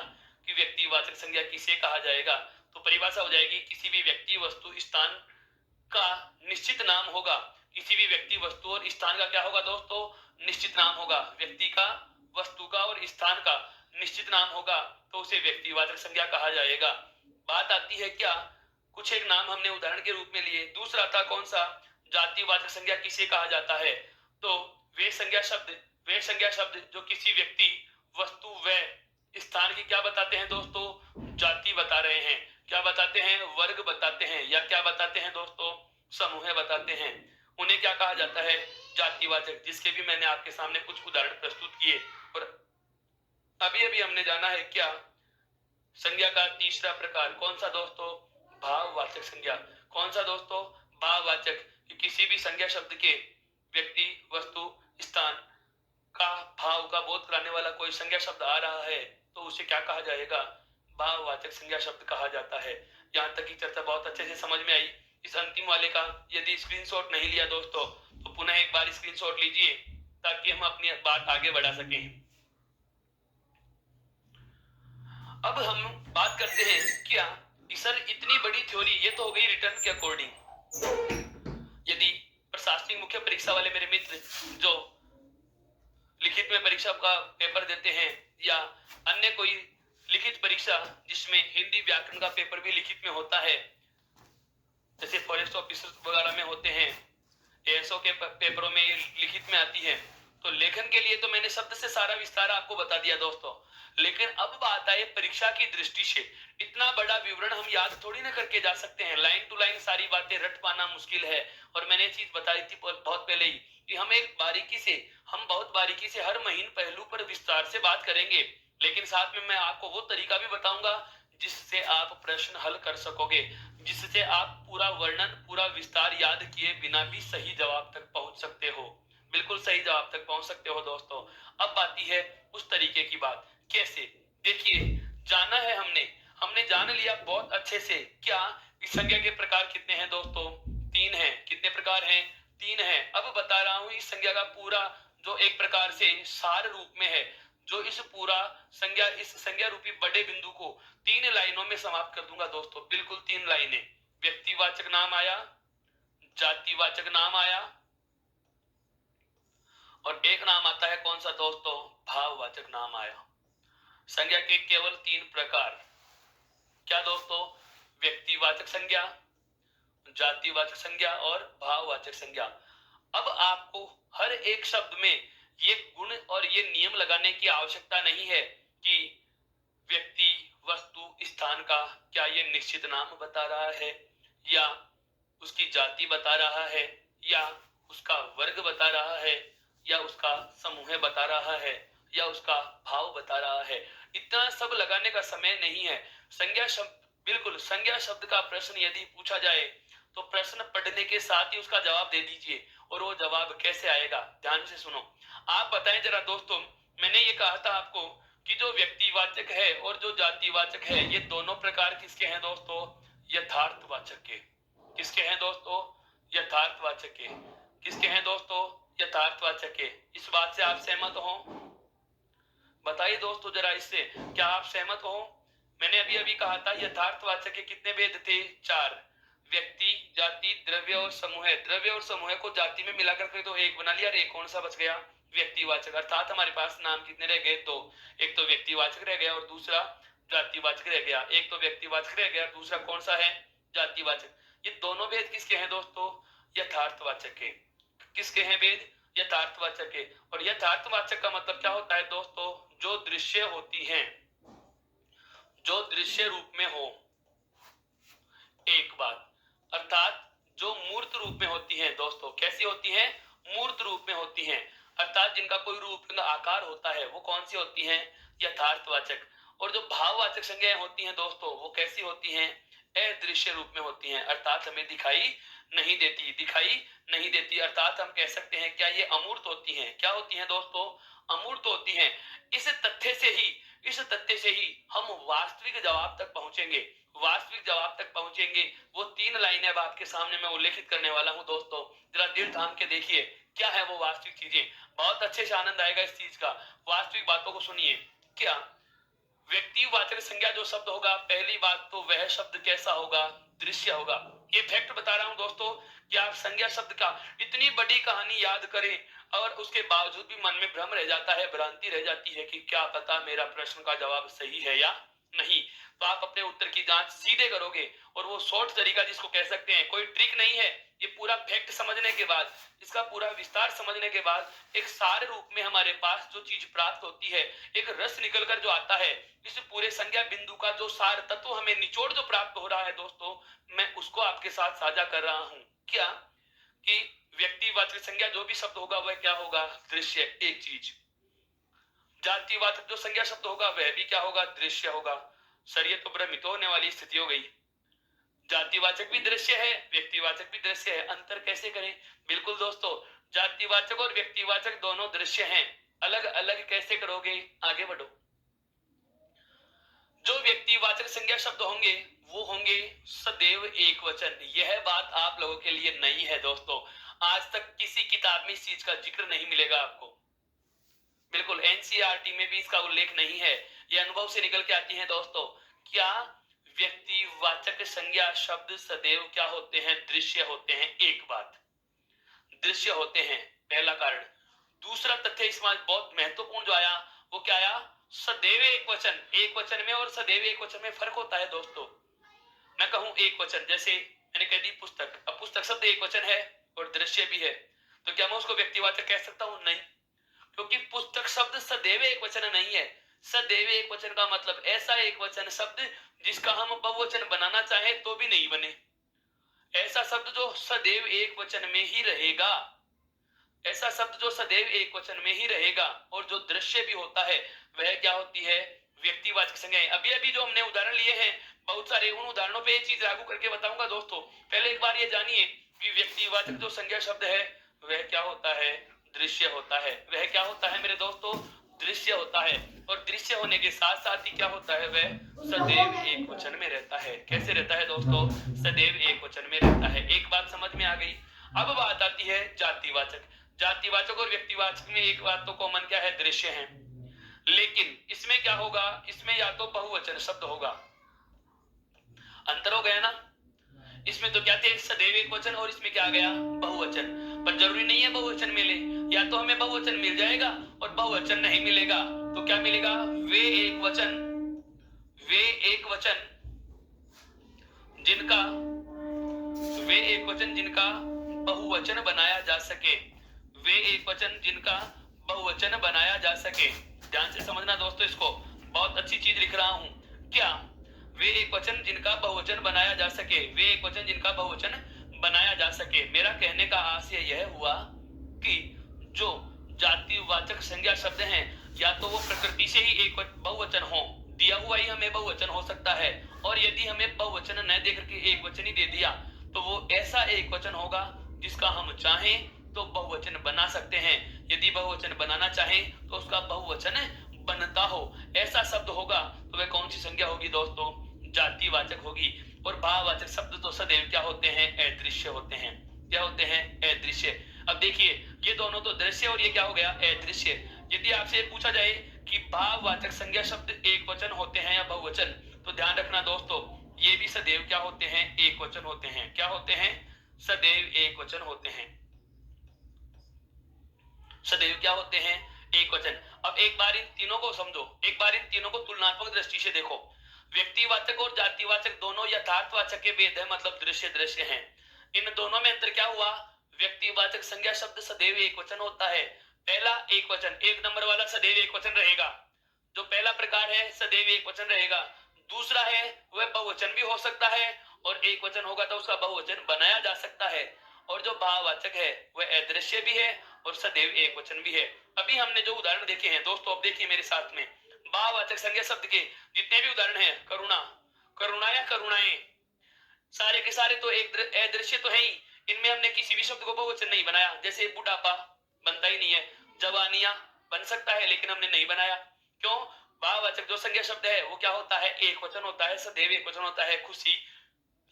कि व्यक्तिवाचक संज्ञा किसे कहा जाएगा? तो परिभाषा हो जाएगी किसी भी व्यक्ति, वस्तु, स्थान का निश्चित नाम होगा। किसी भी व्यक्ति, वस्तु और स्थान का क्या होगा दोस्तों? निश्चित नाम होगा। व्यक्ति का, वस्तु का और स्थान का निश्चित नाम होगा तो उसे व्यक्तिवाचक संज्ञा कहा जाएगा। बात आती है क्या, कुछ एक नाम हमने उदाहरण के रूप में लिए। दूसरा था कौन सा? जातिवाचक संज्ञा किसे कहा जाता है? तो वे संज्ञा शब्द जो किसी व्यक्ति, वस्तु व स्थान की क्या बताते हैं दोस्तों? जाति बता रहे हैं। क्या बताते हैं? वर्ग बताते हैं। या क्या बताते हैं दोस्तों? समूह बताते हैं। उन्हें क्या कहा जाता है? जातिवाचक। जिसके भी मैंने आपके सामने कुछ उदाहरण प्रस्तुत किए। और अभी अभी हमने जाना है क्या? संज्ञा का तीसरा प्रकार कौन सा दोस्तों? भाववाचक संज्ञा। कौन सा दोस्तों? भाववाचक। किसी भी संज्ञा शब्द के व्यक्ति, वस्तु, स्थान का भाव का बोध कराने वाला कोई संज्ञा शब्द आ रहा है तो उसे क्या कहा जाएगा? भाववाचक संज्ञा शब्द कहा जाता है। यहाँ तक की चर्चा बहुत अच्छे से समझ में आई। इस अंतिम वाले का यदि स्क्रीनशॉट नहीं लिया दोस्तों तो पुनः एक बार स्क्रीनशॉट लीजिए ताकि हम अपनी बात आगे बढ़ा सकें। अब हम बात करते हैं क्या कि सर इतनी बड़ी थ्योरी, ये तो हो गई रिटर्न के अकॉर्डिंग। यदि प्रशासनिक मुख्य परीक्षा वाले मेरे मित्र जो लिखित में परीक्षा का पेपर देते हैं या अन्य कोई लिखित परीक्षा जिसमें हिंदी व्याकरण का पेपर भी लिखित में होता है, जैसे फॉरेस्ट ऑफिसर वगैरह में होते हैं, एएसओ के पेपरों में लिखित में आती है, तो लेखन के लिए तो मैंने शब्द से सारा विस्तार आपको बता दिया दोस्तों। लेकिन अब बात आए परीक्षा की दृष्टि से, इतना बड़ा विवरण हम याद थोड़ी ना करके जा सकते हैं, लाइन टू लाइन सारी बातें रट पाना मुश्किल है। और मैंने चीज बताई थी बहुत पहले ही कि हम बहुत बारीकी से हर महीन पहलू पर विस्तार से बात करेंगे, लेकिन साथ में मैं आपको वो तरीका भी बताऊंगा जिससे आप प्रश्न हल कर सकोगे, जिससे आप पूरा वर्णन पूरा विस्तार याद किए बिना भी सही जवाब तक पहुंच सकते हो, बिल्कुल सही जवाब तक पहुंच सकते हो दोस्तों। अब आती है उस तरीके की बात, कैसे? देखिए, जाना है हमने हमने जान लिया बहुत अच्छे से क्या इस संज्ञा के प्रकार कितने हैं दोस्तों? 3 हैं। कितने प्रकार हैं? 3 हैं। अब बता रहा हूं इस संज्ञा का पूरा जो एक प्रकार से सार रूप में है, जो इस संज्ञा रूपी बड़े बिंदु को 3 लाइनों में समाप्त कर दूंगा दोस्तों, बिल्कुल 3 लाइनें। व्यक्तिवाचक नाम आया, जातिवाचक नाम आया, और एक नाम आता है कौन सा दोस्तों? भाववाचक नाम आया। संज्ञा के केवल 3 प्रकार, क्या दोस्तों? व्यक्तिवाचक संज्ञा, जातिवाचक संज्ञा और भाववाचक संज्ञा। अब आपको हर एक शब्द में ये गुण और ये नियम लगाने की आवश्यकता नहीं है कि व्यक्ति, वस्तु, स्थान का क्या ये निश्चित नाम बता रहा है, या उसकी जाति बता रहा है, या उसका वर्ग बता रहा है, या उसका समूह बता रहा है, या उसका भाव बता रहा है। इतना सब लगाने का समय नहीं है। संज्ञा शब्द, बिल्कुल संज्ञा शब्द का प्रश्न यदि पूछा जाए तो प्रश्न पढ़ने के साथ ही उसका जवाब दे दीजिए। और वो जवाब कैसे आएगा, ध्यान से सुनो। आप बताएं जरा दोस्तों, मैंने ये कहा था आपको कि जो व्यक्तिवाचक है और जो जातिवाचक है, ये दोनों प्रकार किसके हैं दोस्तों? यथार्थवाचक के। किसके हैं दोस्तों? यथार्थवाचक के। किसके हैं दोस्तों? यथार्थवाचक के। इस बात से आप सहमत हो? बताइए दोस्तों जरा इससे, क्या आप सहमत हो? मैंने अभी अभी कहा था यथार्थवाचक के कितने भेद थे? 4। व्यक्ति, जाति, द्रव्य और समूह। द्रव्य और समूह को जाति में मिलाकर के तो एक बना लिया, और एक कौन सा बच गया? व्यक्तिवाचक। अर्थात हमारे पास नाम कितने रह गए? 2। एक तो व्यक्तिवाचक रह गया और दूसरा जातिवाचक रह गया। एक तो व्यक्तिवाचक रह गया, दूसरा कौन सा है? जातिवाचक। ये दोनों भेद किसके हैं दोस्तों? यथार्थवाचक के। किसके हैं भेद? यथार्थवाचक के। और यथार्थवाचक का मतलब क्या होता है दोस्तों? जो दृश्य होती हैं, जो दृश्य रूप में हो, एक बात, अर्थात जो मूर्त रूप में होती हैं दोस्तों। कैसी होती हैं? मूर्त रूप में होती हैं, अर्थात जिनका कोई रूप आकार होता है, वो कौन सी होती हैं? यथार्थवाचक। और जो भाववाचक संज्ञाएं होती हैं दोस्तों, वो कैसी होती हैं? अदृश्य रूप में होती हैं, अर्थात हमें दिखाई नहीं देती। दिखाई नहीं देती अर्थात हम कह सकते हैं क्या ये अमूर्त होती हैं? क्या होती हैं दोस्तों? अमूर्त होती हैं। इस तथ्य से ही हम वास्तविक जवाब तक पहुंचेंगे। वास्तविक जवाब तक पहुंचेंगे। वो 3 लाइनें अब आपके सामने मैं उल्लेखित करने वाला हूं दोस्तों, जरा दिल थाम के देखिए क्या है वो वास्तविक चीजें। बहुत अच्छे से आनंद आएगा इस चीज का। वास्तविक बातों को सुनिए। क्या व्यक्तिवाचक संज्ञा जो शब्द होगा, पहली बात तो वह शब्द कैसा होगा? दृश्य होगा। ये फैक्ट बता रहा हूं दोस्तों कि आप संज्ञा शब्द का इतनी बड़ी कहानी याद करें और उसके बावजूद भी मन में भ्रम रह जाता है, भ्रांति रह जाती है कि क्या पता मेरा प्रश्न का जवाब सही है या नहीं, तो आप अपने उत्तर की जांच सीधे करोगे। और वो शॉर्ट तरीका जिसको कह सकते हैं, कोई ट्रिक नहीं है, ये पूरा फैक्ट समझने के बाद, इसका पूरा विस्तार समझने के बाद एक सार रूप में हमारे पास जो चीज प्राप्त होती है, एक रस निकल कर जो आता है, इस पूरे संज्ञा बिंदु का जो सार तत्व हमें निचोड़ जो प्राप्त हो रहा है दोस्तों, मैं उसको आपके साथ साझा कर रहा हूं। क्या कि व्यक्तिवाचक संज्ञा जो भी शब्द होगा वह क्या होगा? दृश्य, एक चीज। जातिवाचक जो संज्ञा शब्द होगा वह भी क्या होगा? दृश्य होगा। सर ये तो भ्रमित होने वाली स्थिति हो गई। जातिवाचक भी दृश्य है, व्यक्तिवाचक भी दृश्य है, अंतर कैसे करें? बिल्कुल दोस्तों, जातिवाचक और व्यक्तिवाचक दोनों दृश्य हैं, अलग अलग कैसे करोगे? आगे बढ़ो। जो व्यक्तिवाचक संज्ञा शब्द होंगे वो होंगे सदैव एक वचन। यह बात आप लोगों के लिए नई है दोस्तों, आज तक किसी किताब में इस चीज का जिक्र नहीं मिलेगा आपको। बिल्कुल एनसीईआरटी में भी इसका उल्लेख नहीं है। ये अनुभव से निकल के आती हैं दोस्तों। क्या व्यक्तिवाचक संज्ञा शब्द सदैव क्या होते हैं? दृश्य होते हैं। एक बात, दृश्य होते हैं, पहला कारण। दूसरा तथ्य इसमें बहुत महत्वपूर्ण जो आया वो क्या आया? सदैव एक वचन। एक वचन में और सदैव एक वचन में फर्क होता है दोस्तों। मैं कहूं एक वचन, जैसे मैंने कह दी पुस्तक, अब पुस्तक शब्द एक वचन है और दृश्य भी है, तो क्या मैं उसको व्यक्तिवाचक कह सकता हूं? नहीं, क्योंकि पुस्तक शब्द सदैव एक वचन नहीं है। सदैव एक वचन का मतलब ऐसा एक वचन शब्द जिसका हम बहुवचन बनाना चाहे तो भी नहीं बने, ऐसा शब्द जो सदैव एक वचन में ही रहेगा, ऐसा शब्द जो सदैव एक वचन में ही रहेगा। और जो दृश्य भी होता है वह क्या होती है? व्यक्तिवाचक संज्ञाएं। अभी अभी जो हमने उदाहरण लिए हैं बहुत सारे, उन उदाहरणों पे ये चीज लागू करके बताऊंगा दोस्तों। पहले एक बार ये जानिए कि व्यक्तिवाचक जो संज्ञा शब्द है वह क्या होता है? दृश्य होता है। वह क्या होता है मेरे दोस्तों? दृश्य होता है। और दृश्य होने के साथ साथ ही क्या होता है? वह सदैव एक वचन में रहता है। कैसे रहता है दोस्तों? सदैव एक वचन में रहता है। एक बात समझ में आ गई। अब बात आती है जातिवाचक। जातिवाचक और व्यक्तिवाचक में एक बात तो कॉमन क्या है? दृश्य है। लेकिन इसमें क्या होगा? इसमें या तो बहुवचन शब्द होगा। अंतर हो गया ना? इसमें तो क्या थे? सदैव एक वचन, और इसमें क्या आ गया? बहुवचन। पर जरूरी नहीं है बहुवचन मिले, या तो हमें बहुवचन मिल जाएगा और बहुवचन नहीं मिलेगा तो क्या मिलेगा? वे एक वचन, वे एक वचन जिनका, वे एक वचन जिनका बहुवचन बनाया जा सके। वे एक वचन जिनका बहुवचन बनाया जा सके। ध्यान से समझना दोस्तों, इसको बहुत अच्छी चीज लिख रहा हूं। क्या? वे एक वचन जिनका बहुवचन बनाया जा सके। वे एक वचन जिनका बहुवचन बनाया जा सके। मेरा कहने का आशय यह हुआ कि जो जातिवाचक संज्ञा शब्द हैं या तो वो प्रकृति से ही एक बहुवचन हो, दिया हुआ ही हमें बहुवचन हो सकता है, और यदि हमें बहुवचन न देकर के एक वचन ही दे दिया तो वो ऐसा एक वचन होगा जिसका हम चाहें तो बहुवचन बना सकते हैं। यदि बहुवचन बनाना चाहें तो उसका बहुवचन बनता हो, ऐसा शब्द होगा तो वह कौन सी संज्ञा होगी दोस्तों? जातिवाचक होगी। और भाववाचक शब्द तो सदैव क्या होते हैं? अदृश्य होते हैं। क्या होते हैं? अदृश्य। अब देखिए ये दोनों तो दृश्य और ये क्या हो गया? अदृश्य। यदि आपसे पूछा जाए कि भाववाचक संज्ञा शब्द एक वचन होते हैं या बहुवचन, तो ध्यान रखना दोस्तों ये भी सदैव क्या होते हैं? एक वचन होते हैं। क्या होते हैं? सदैव एक वचन होते हैं। सदैव क्या होते हैं? एक वचन। अब एक बार इन तीनों को समझो, एक बार इन तीनों को तुलनात्मक दृष्टि से देखो। व्यक्तिवाचक और जातिवाचक दोनों यथार्थवाचक के भेद है, मतलब दृश्य दृश्य हैं। इन दोनों में अंतर क्या हुआ? व्यक्तिवाचक संज्ञा शब्द सदैव एक वचन होता है। पहला एक वचन, एक नंबर वाला सदैव एक वचन रहेगा, जो पहला प्रकार है सदैव एक वचन रहेगा। दूसरा है वह बहुवचन भी हो सकता है, और एक वचन होगा तो उसका बहुवचन बनाया जा सकता है। और जो भाववाचक है वह अदृश्य भी है और सदैव एक वचन भी है। अभी हमने जो उदाहरण देखे हैं दोस्तों, अब देखिए मेरे साथ में, भाववाचक संज्ञा शब्द के जितने भी उदाहरण हैं, करुणा, करुणा या करुणाएं, सारे के सारे तो एक अदृश्य तो है ही। इनमें हमने किसी भी शब्द को बहुवचन नहीं बनाया। जैसे बुढ़ापा बनता ही नहीं है, जवानियां बन सकता है लेकिन हमने नहीं बनाया। क्यों? भाववाचक जो संज्ञा शब्द है वो क्या होता है? एक वचन होता है, सदैव एक वचन होता है। खुशी,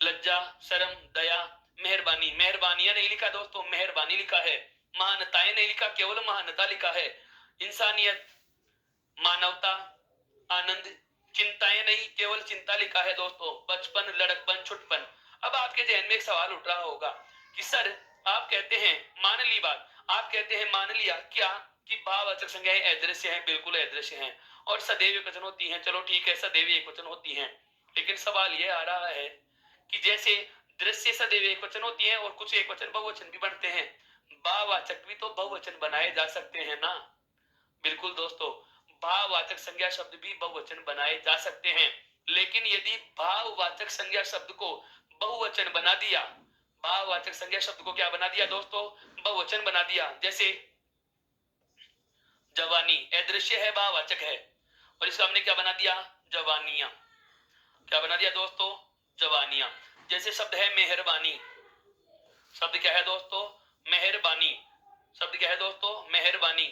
लज्जा, शर्म, दया, मेहरबानी, मेहरबानियां नहीं लिखा दोस्तों, मेहरबानी लिखा है। महानताएं नहीं लिखा, केवल महानता लिखा है। इंसानियत, मानवता, आनंद, चिंताएं नहीं, केवल चिंता लिखा है दोस्तों। बचपन, लड़कपन, छुटपन। अब आपके जहन में एक सवाल उठ रहा होगा कि सर आप कहते हैं, मान ली बात, आप कहते हैं मान लिया क्या कि भाववाचक संज्ञाएं अदृश्य हैं? बिल्कुल अदृश्य हैं, और सदैव एक वचन होती हैं। चलो ठीक है, सदैव एक वचन होती हैं, लेकिन सवाल यह आ रहा है कि जैसे दृश्य सदैव एक वचन होती है और कुछ एक वचन बहुवचन भी बनते हैं, भाववाचक भी तो बहुवचन बनाए जा सकते हैं ना? बिल्कुल दोस्तों, भाववाचक संज्ञा शब्द भी बहुवचन बनाए जा सकते हैं। लेकिन यदि भाववाचक संज्ञा शब्द को बहुवचन बना दिया, भाववाचक संज्ञा शब्द को क्या बना दिया दोस्तों? बहुवचन बना दिया। जैसे जवानी अदृश्य है, भाववाचक है, और इसका हमने क्या बना दिया? जवानियां। क्या बना दिया दोस्तों? जवानियां। जैसे शब्द है मेहरबानी, शब्द क्या है दोस्तों? मेहरबानी। शब्द क्या है दोस्तों? मेहरबानी,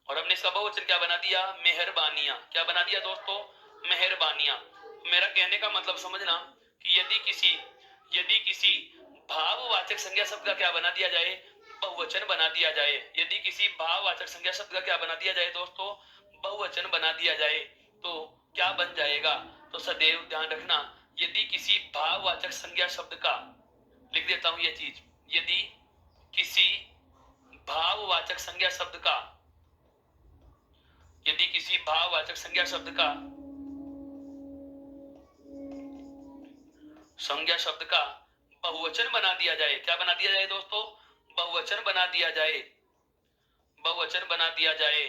और हमने इसका बहुवचन क्या बना दिया? मेहरबानियां। क्या बना दिया दोस्तों? मेहरबानियां। मेरा कहने का मतलब समझना कि यदि किसी भाववाचक संज्ञा शब्द का क्या बना दिया जाए? बहुवचन बना दिया जाए। यदि किसी भाववाचक संज्ञा शब्द का क्या बना दिया जाए दोस्तों? बहुवचन बना दिया जाए तो क्या बन जाएगा? तो सदैव ध्यान रखना, यदि किसी भाववाचक संज्ञा शब्द का, लिख देता हूं यह चीज, यदि किसी भाववाचक संज्ञा शब्द का, यदि किसी भाववाचक संज्ञा शब्द का, संज्ञा शब्द का बहुवचन बना दिया जाए, क्या बना दिया जाए दोस्तों? बहुवचन बना दिया जाए, बहुवचन बना दिया जाए,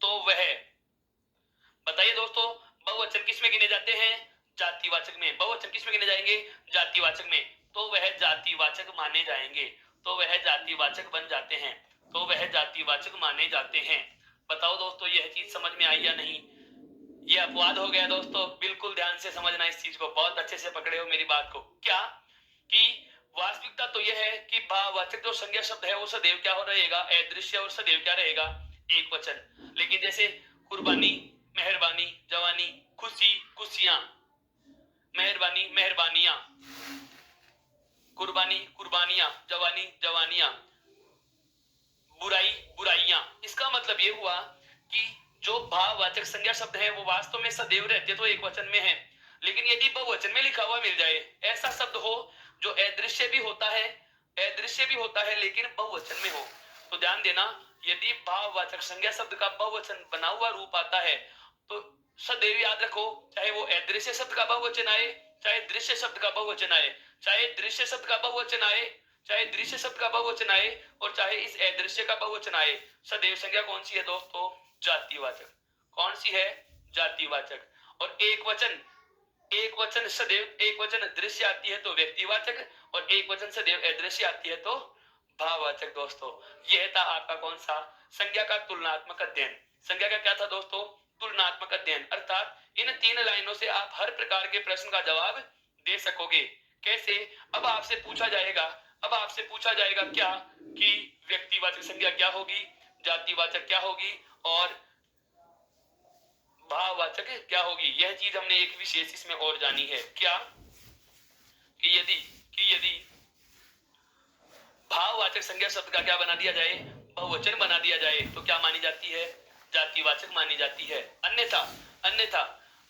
तो वह, बताइए दोस्तों, बहुवचन किस में गिने जाते हैं? जातिवाचक में। बहुवचन किस में गिने जाएंगे? जातिवाचक में। तो वह जातिवाचक माने जाएंगे, तो वह जातिवाचक बन जाते हैं, तो वह जातिवाचक माने जाते हैं। बताओ दोस्तों, यह चीज समझ में आई या नहीं? ये अपवाद हो गया दोस्तों, बिल्कुल ध्यान से समझना इस चीज को, बहुत अच्छे से पकड़े हो मेरी बात को। क्या कि वास्तविकता तो यह है कि भाववाचक जो संज्ञा शब्द है वो सदैव क्या हो रहेगा? अदृश्य, और सदैव क्या रहेगा? एक वचन। लेकिन जैसे कुर्बानी, मेहरबानी, जवानी, खुशी, खुशियां, मेहरबानी, मेहरबानियां, कुर्बानी, कुर्बानियां, जवानी, जवानियां, बुराई, बुराइयां। इसका मतलब ये हुआ कि जो भाववाचक संज्ञा शब्द है वो वास्तव में सदैव रहते तो एक वचन में है, लेकिन यदि बहुवचन में लिखा हुआ मिल जाए, ऐसा शब्द हो जो अदृश्य भी होता है, अदृश्य भी होता है लेकिन बहुवचन में हो, तो ध्यान देना, यदि भाववाचक संज्ञा शब्द का बहुवचन बना हुआ रूप आता है तो सदैव याद रखो, चाहे वो अदृश्य शब्द का बहुवचन आए, चाहे दृश्य शब्द का बहुवचन आए, चाहे दृश्य शब्द का बहुवचन आए, चाहे दृश्य शब्द का बहुवचन आए, और चाहे इस अदृश्य का बहुवचन आए, सदैव संज्ञा कौन सी है दोस्तों? जातिवाचक। कौन सी है? जातिवाचक। और एक वचन, एक वचन सदैव, एक वचन दृश्य आती है तो व्यक्तिवाचक, और एक वचन सदैव अदृश्य आती है तो भाववाचक। दोस्तों यह था आपका कौन सा? संज्ञा का तुलनात्मक अध्ययन। संज्ञा का क्या था दोस्तों? तुलनात्मक अध्ययन। अर्थात इन 3 लाइनों से आप हर प्रकार के प्रश्न का जवाब दे सकोगे। कैसे? अब आपसे पूछा जाएगा, अब आपसे पूछा जाएगा क्या कि व्यक्तिवाचक संज्ञा क्या होगी, जातिवाचक क्या होगी, और भाववाचक क्या होगी। यह चीज हमने एक विशेष इसमें और जानी है, क्या कि यदि भाववाचक संज्ञा शब्द का क्या बना दिया जाए? बहुवचन बना दिया जाए, तो क्या मानी जाती है? जातिवाचक मानी जाती है। अन्यथा, अन्यथा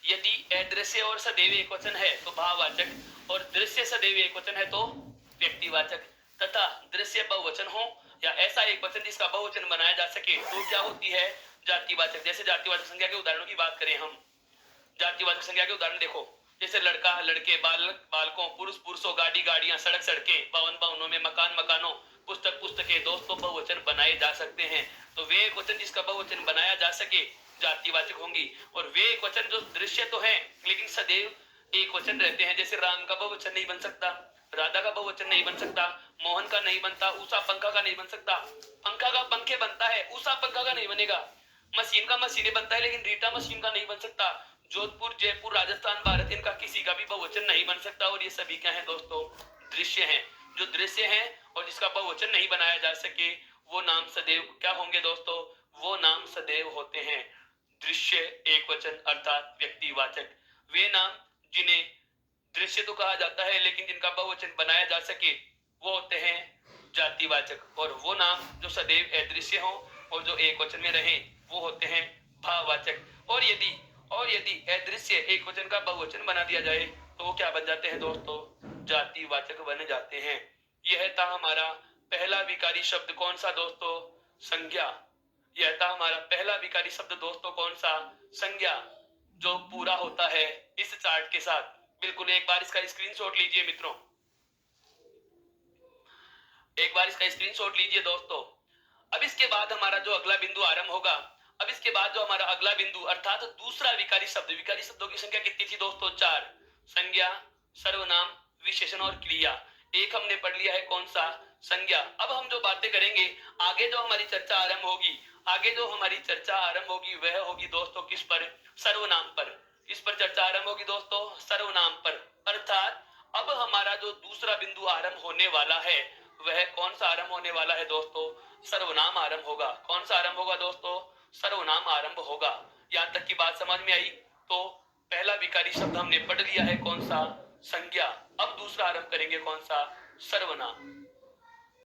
यदि अदृश्य और सदैव एक वचन है तो भाववाचक, और दृश्य सदैव एक वचन है तो व्यक्तिवाचक, तथा दृश्य बहुवचन हो या ऐसा एक वचन जिसका बहुवचन बनाया जा सके तो क्या होती है? जातिवाचक। जैसे जातिवाचक संज्ञा के उदाहरणों की बात करें हम, जातिवाचक संज्ञा के उदाहरण देखो, जैसे लड़का, लड़के, बालक, बालकों, पुरुष, पुरुषों, गाड़ी, गाड़ियां, सड़क, सड़कें, भवन, भवनों में, मकान, मकानों, पुस्तक, पुस्तकें। दोस्तों बहुवचन बनाए जा सकते हैं, तो वे एक वचन जिसका बहुवचन बनाया जा सके जातिवाचक होंगी, और वे एक वचन जो दृश्य तो है लेकिन सदैव एक वचन रहते हैं, जैसे राम का बहुवचन नहीं बन सकता, राधा का बहुवचन नहीं बन सकता, मोहन का नहीं बनता, उषा पंखा का नहीं बन सकता, पंखा का पंखे बनता है, उषा पंखा का नहीं बनेगा, मशीन का मशीनें बनता है लेकिन रीटा मशीन का नहीं बन सकता, जोधपुर, जयपुर, राजस्थान, भारत, इनका किसी का भी बहुवचन नहीं बन सकता। और ये सभी क्या है दोस्तों? दृश्य हैं। जो दृश्य हैं और जिसका बहुवचन नहीं बनाया जा सके वो नाम सदैव क्या होंगे दोस्तों? वो नाम सदैव होते हैं दृश्य एक वचन अर्थात व्यक्तिवाचक। वे नाम जिन्हें दृश्य तो कहा जाता है लेकिन जिनका बहुवचन बनाया जा सके वो होते हैं जातिवाचक, और वो नाम जो सदैव अदृश्य हो और जो एक वचन में रहे वो होते हैं भाववाचक। और यदि अदृश्य एक वचन का बहुवचन बना दिया जाए तो वो क्या बन जाते हैं दोस्तों? जातिवाचक बन जाते हैं। यह था हमारा पहला विकारी शब्द, कौन सा दोस्तों? संज्ञा। यह था हमारा पहला विकारी शब्द दोस्तों, कौन सा? संज्ञा, जो पूरा होता है इस चार्ट के साथ। बिल्कुल एक बार इसका स्क्रीनशॉट लीजिए मित्रों, एक बार इसका स्क्रीनशॉट लीजिए दोस्तों। अब इसके बाद हमारा जो अगला बिंदु आरंभ होगा, अब इसके बाद जो हमारा अगला बिंदु अर्थात दूसरा विकारी शब्द, विकारी शब्दों की संख्या कितनी थी दोस्तों? 4। संज्ञा, सर्वनाम, विशेषण और क्रिया। एक हमने पढ़ लिया है, कौन सा? संज्ञा। अब हम जो बातें करेंगे आगे, जो हमारी चर्चा आरंभ होगी, आगे जो हमारी चर्चा आरंभ होगी वह होगी दोस्तों किस पर? सर्वनाम पर। किस पर चर्चा आरंभ होगी दोस्तों? सर्वनाम पर। अर्थात अब हमारा जो दूसरा बिंदु आरंभ होने वाला है वह कौन सा आरंभ होने वाला है दोस्तों? सर्वनाम आरंभ होगा। कौन सा आरंभ होगा दोस्तों? सर्वनाम आरंभ होगा। यहां तक की बात समझ में आई? तो पहला विकारी शब्द हमने पढ़ लिया है, कौन सा? संज्ञा। अब दूसरा आरंभ करेंगे, कौन सा? सर्वनाम।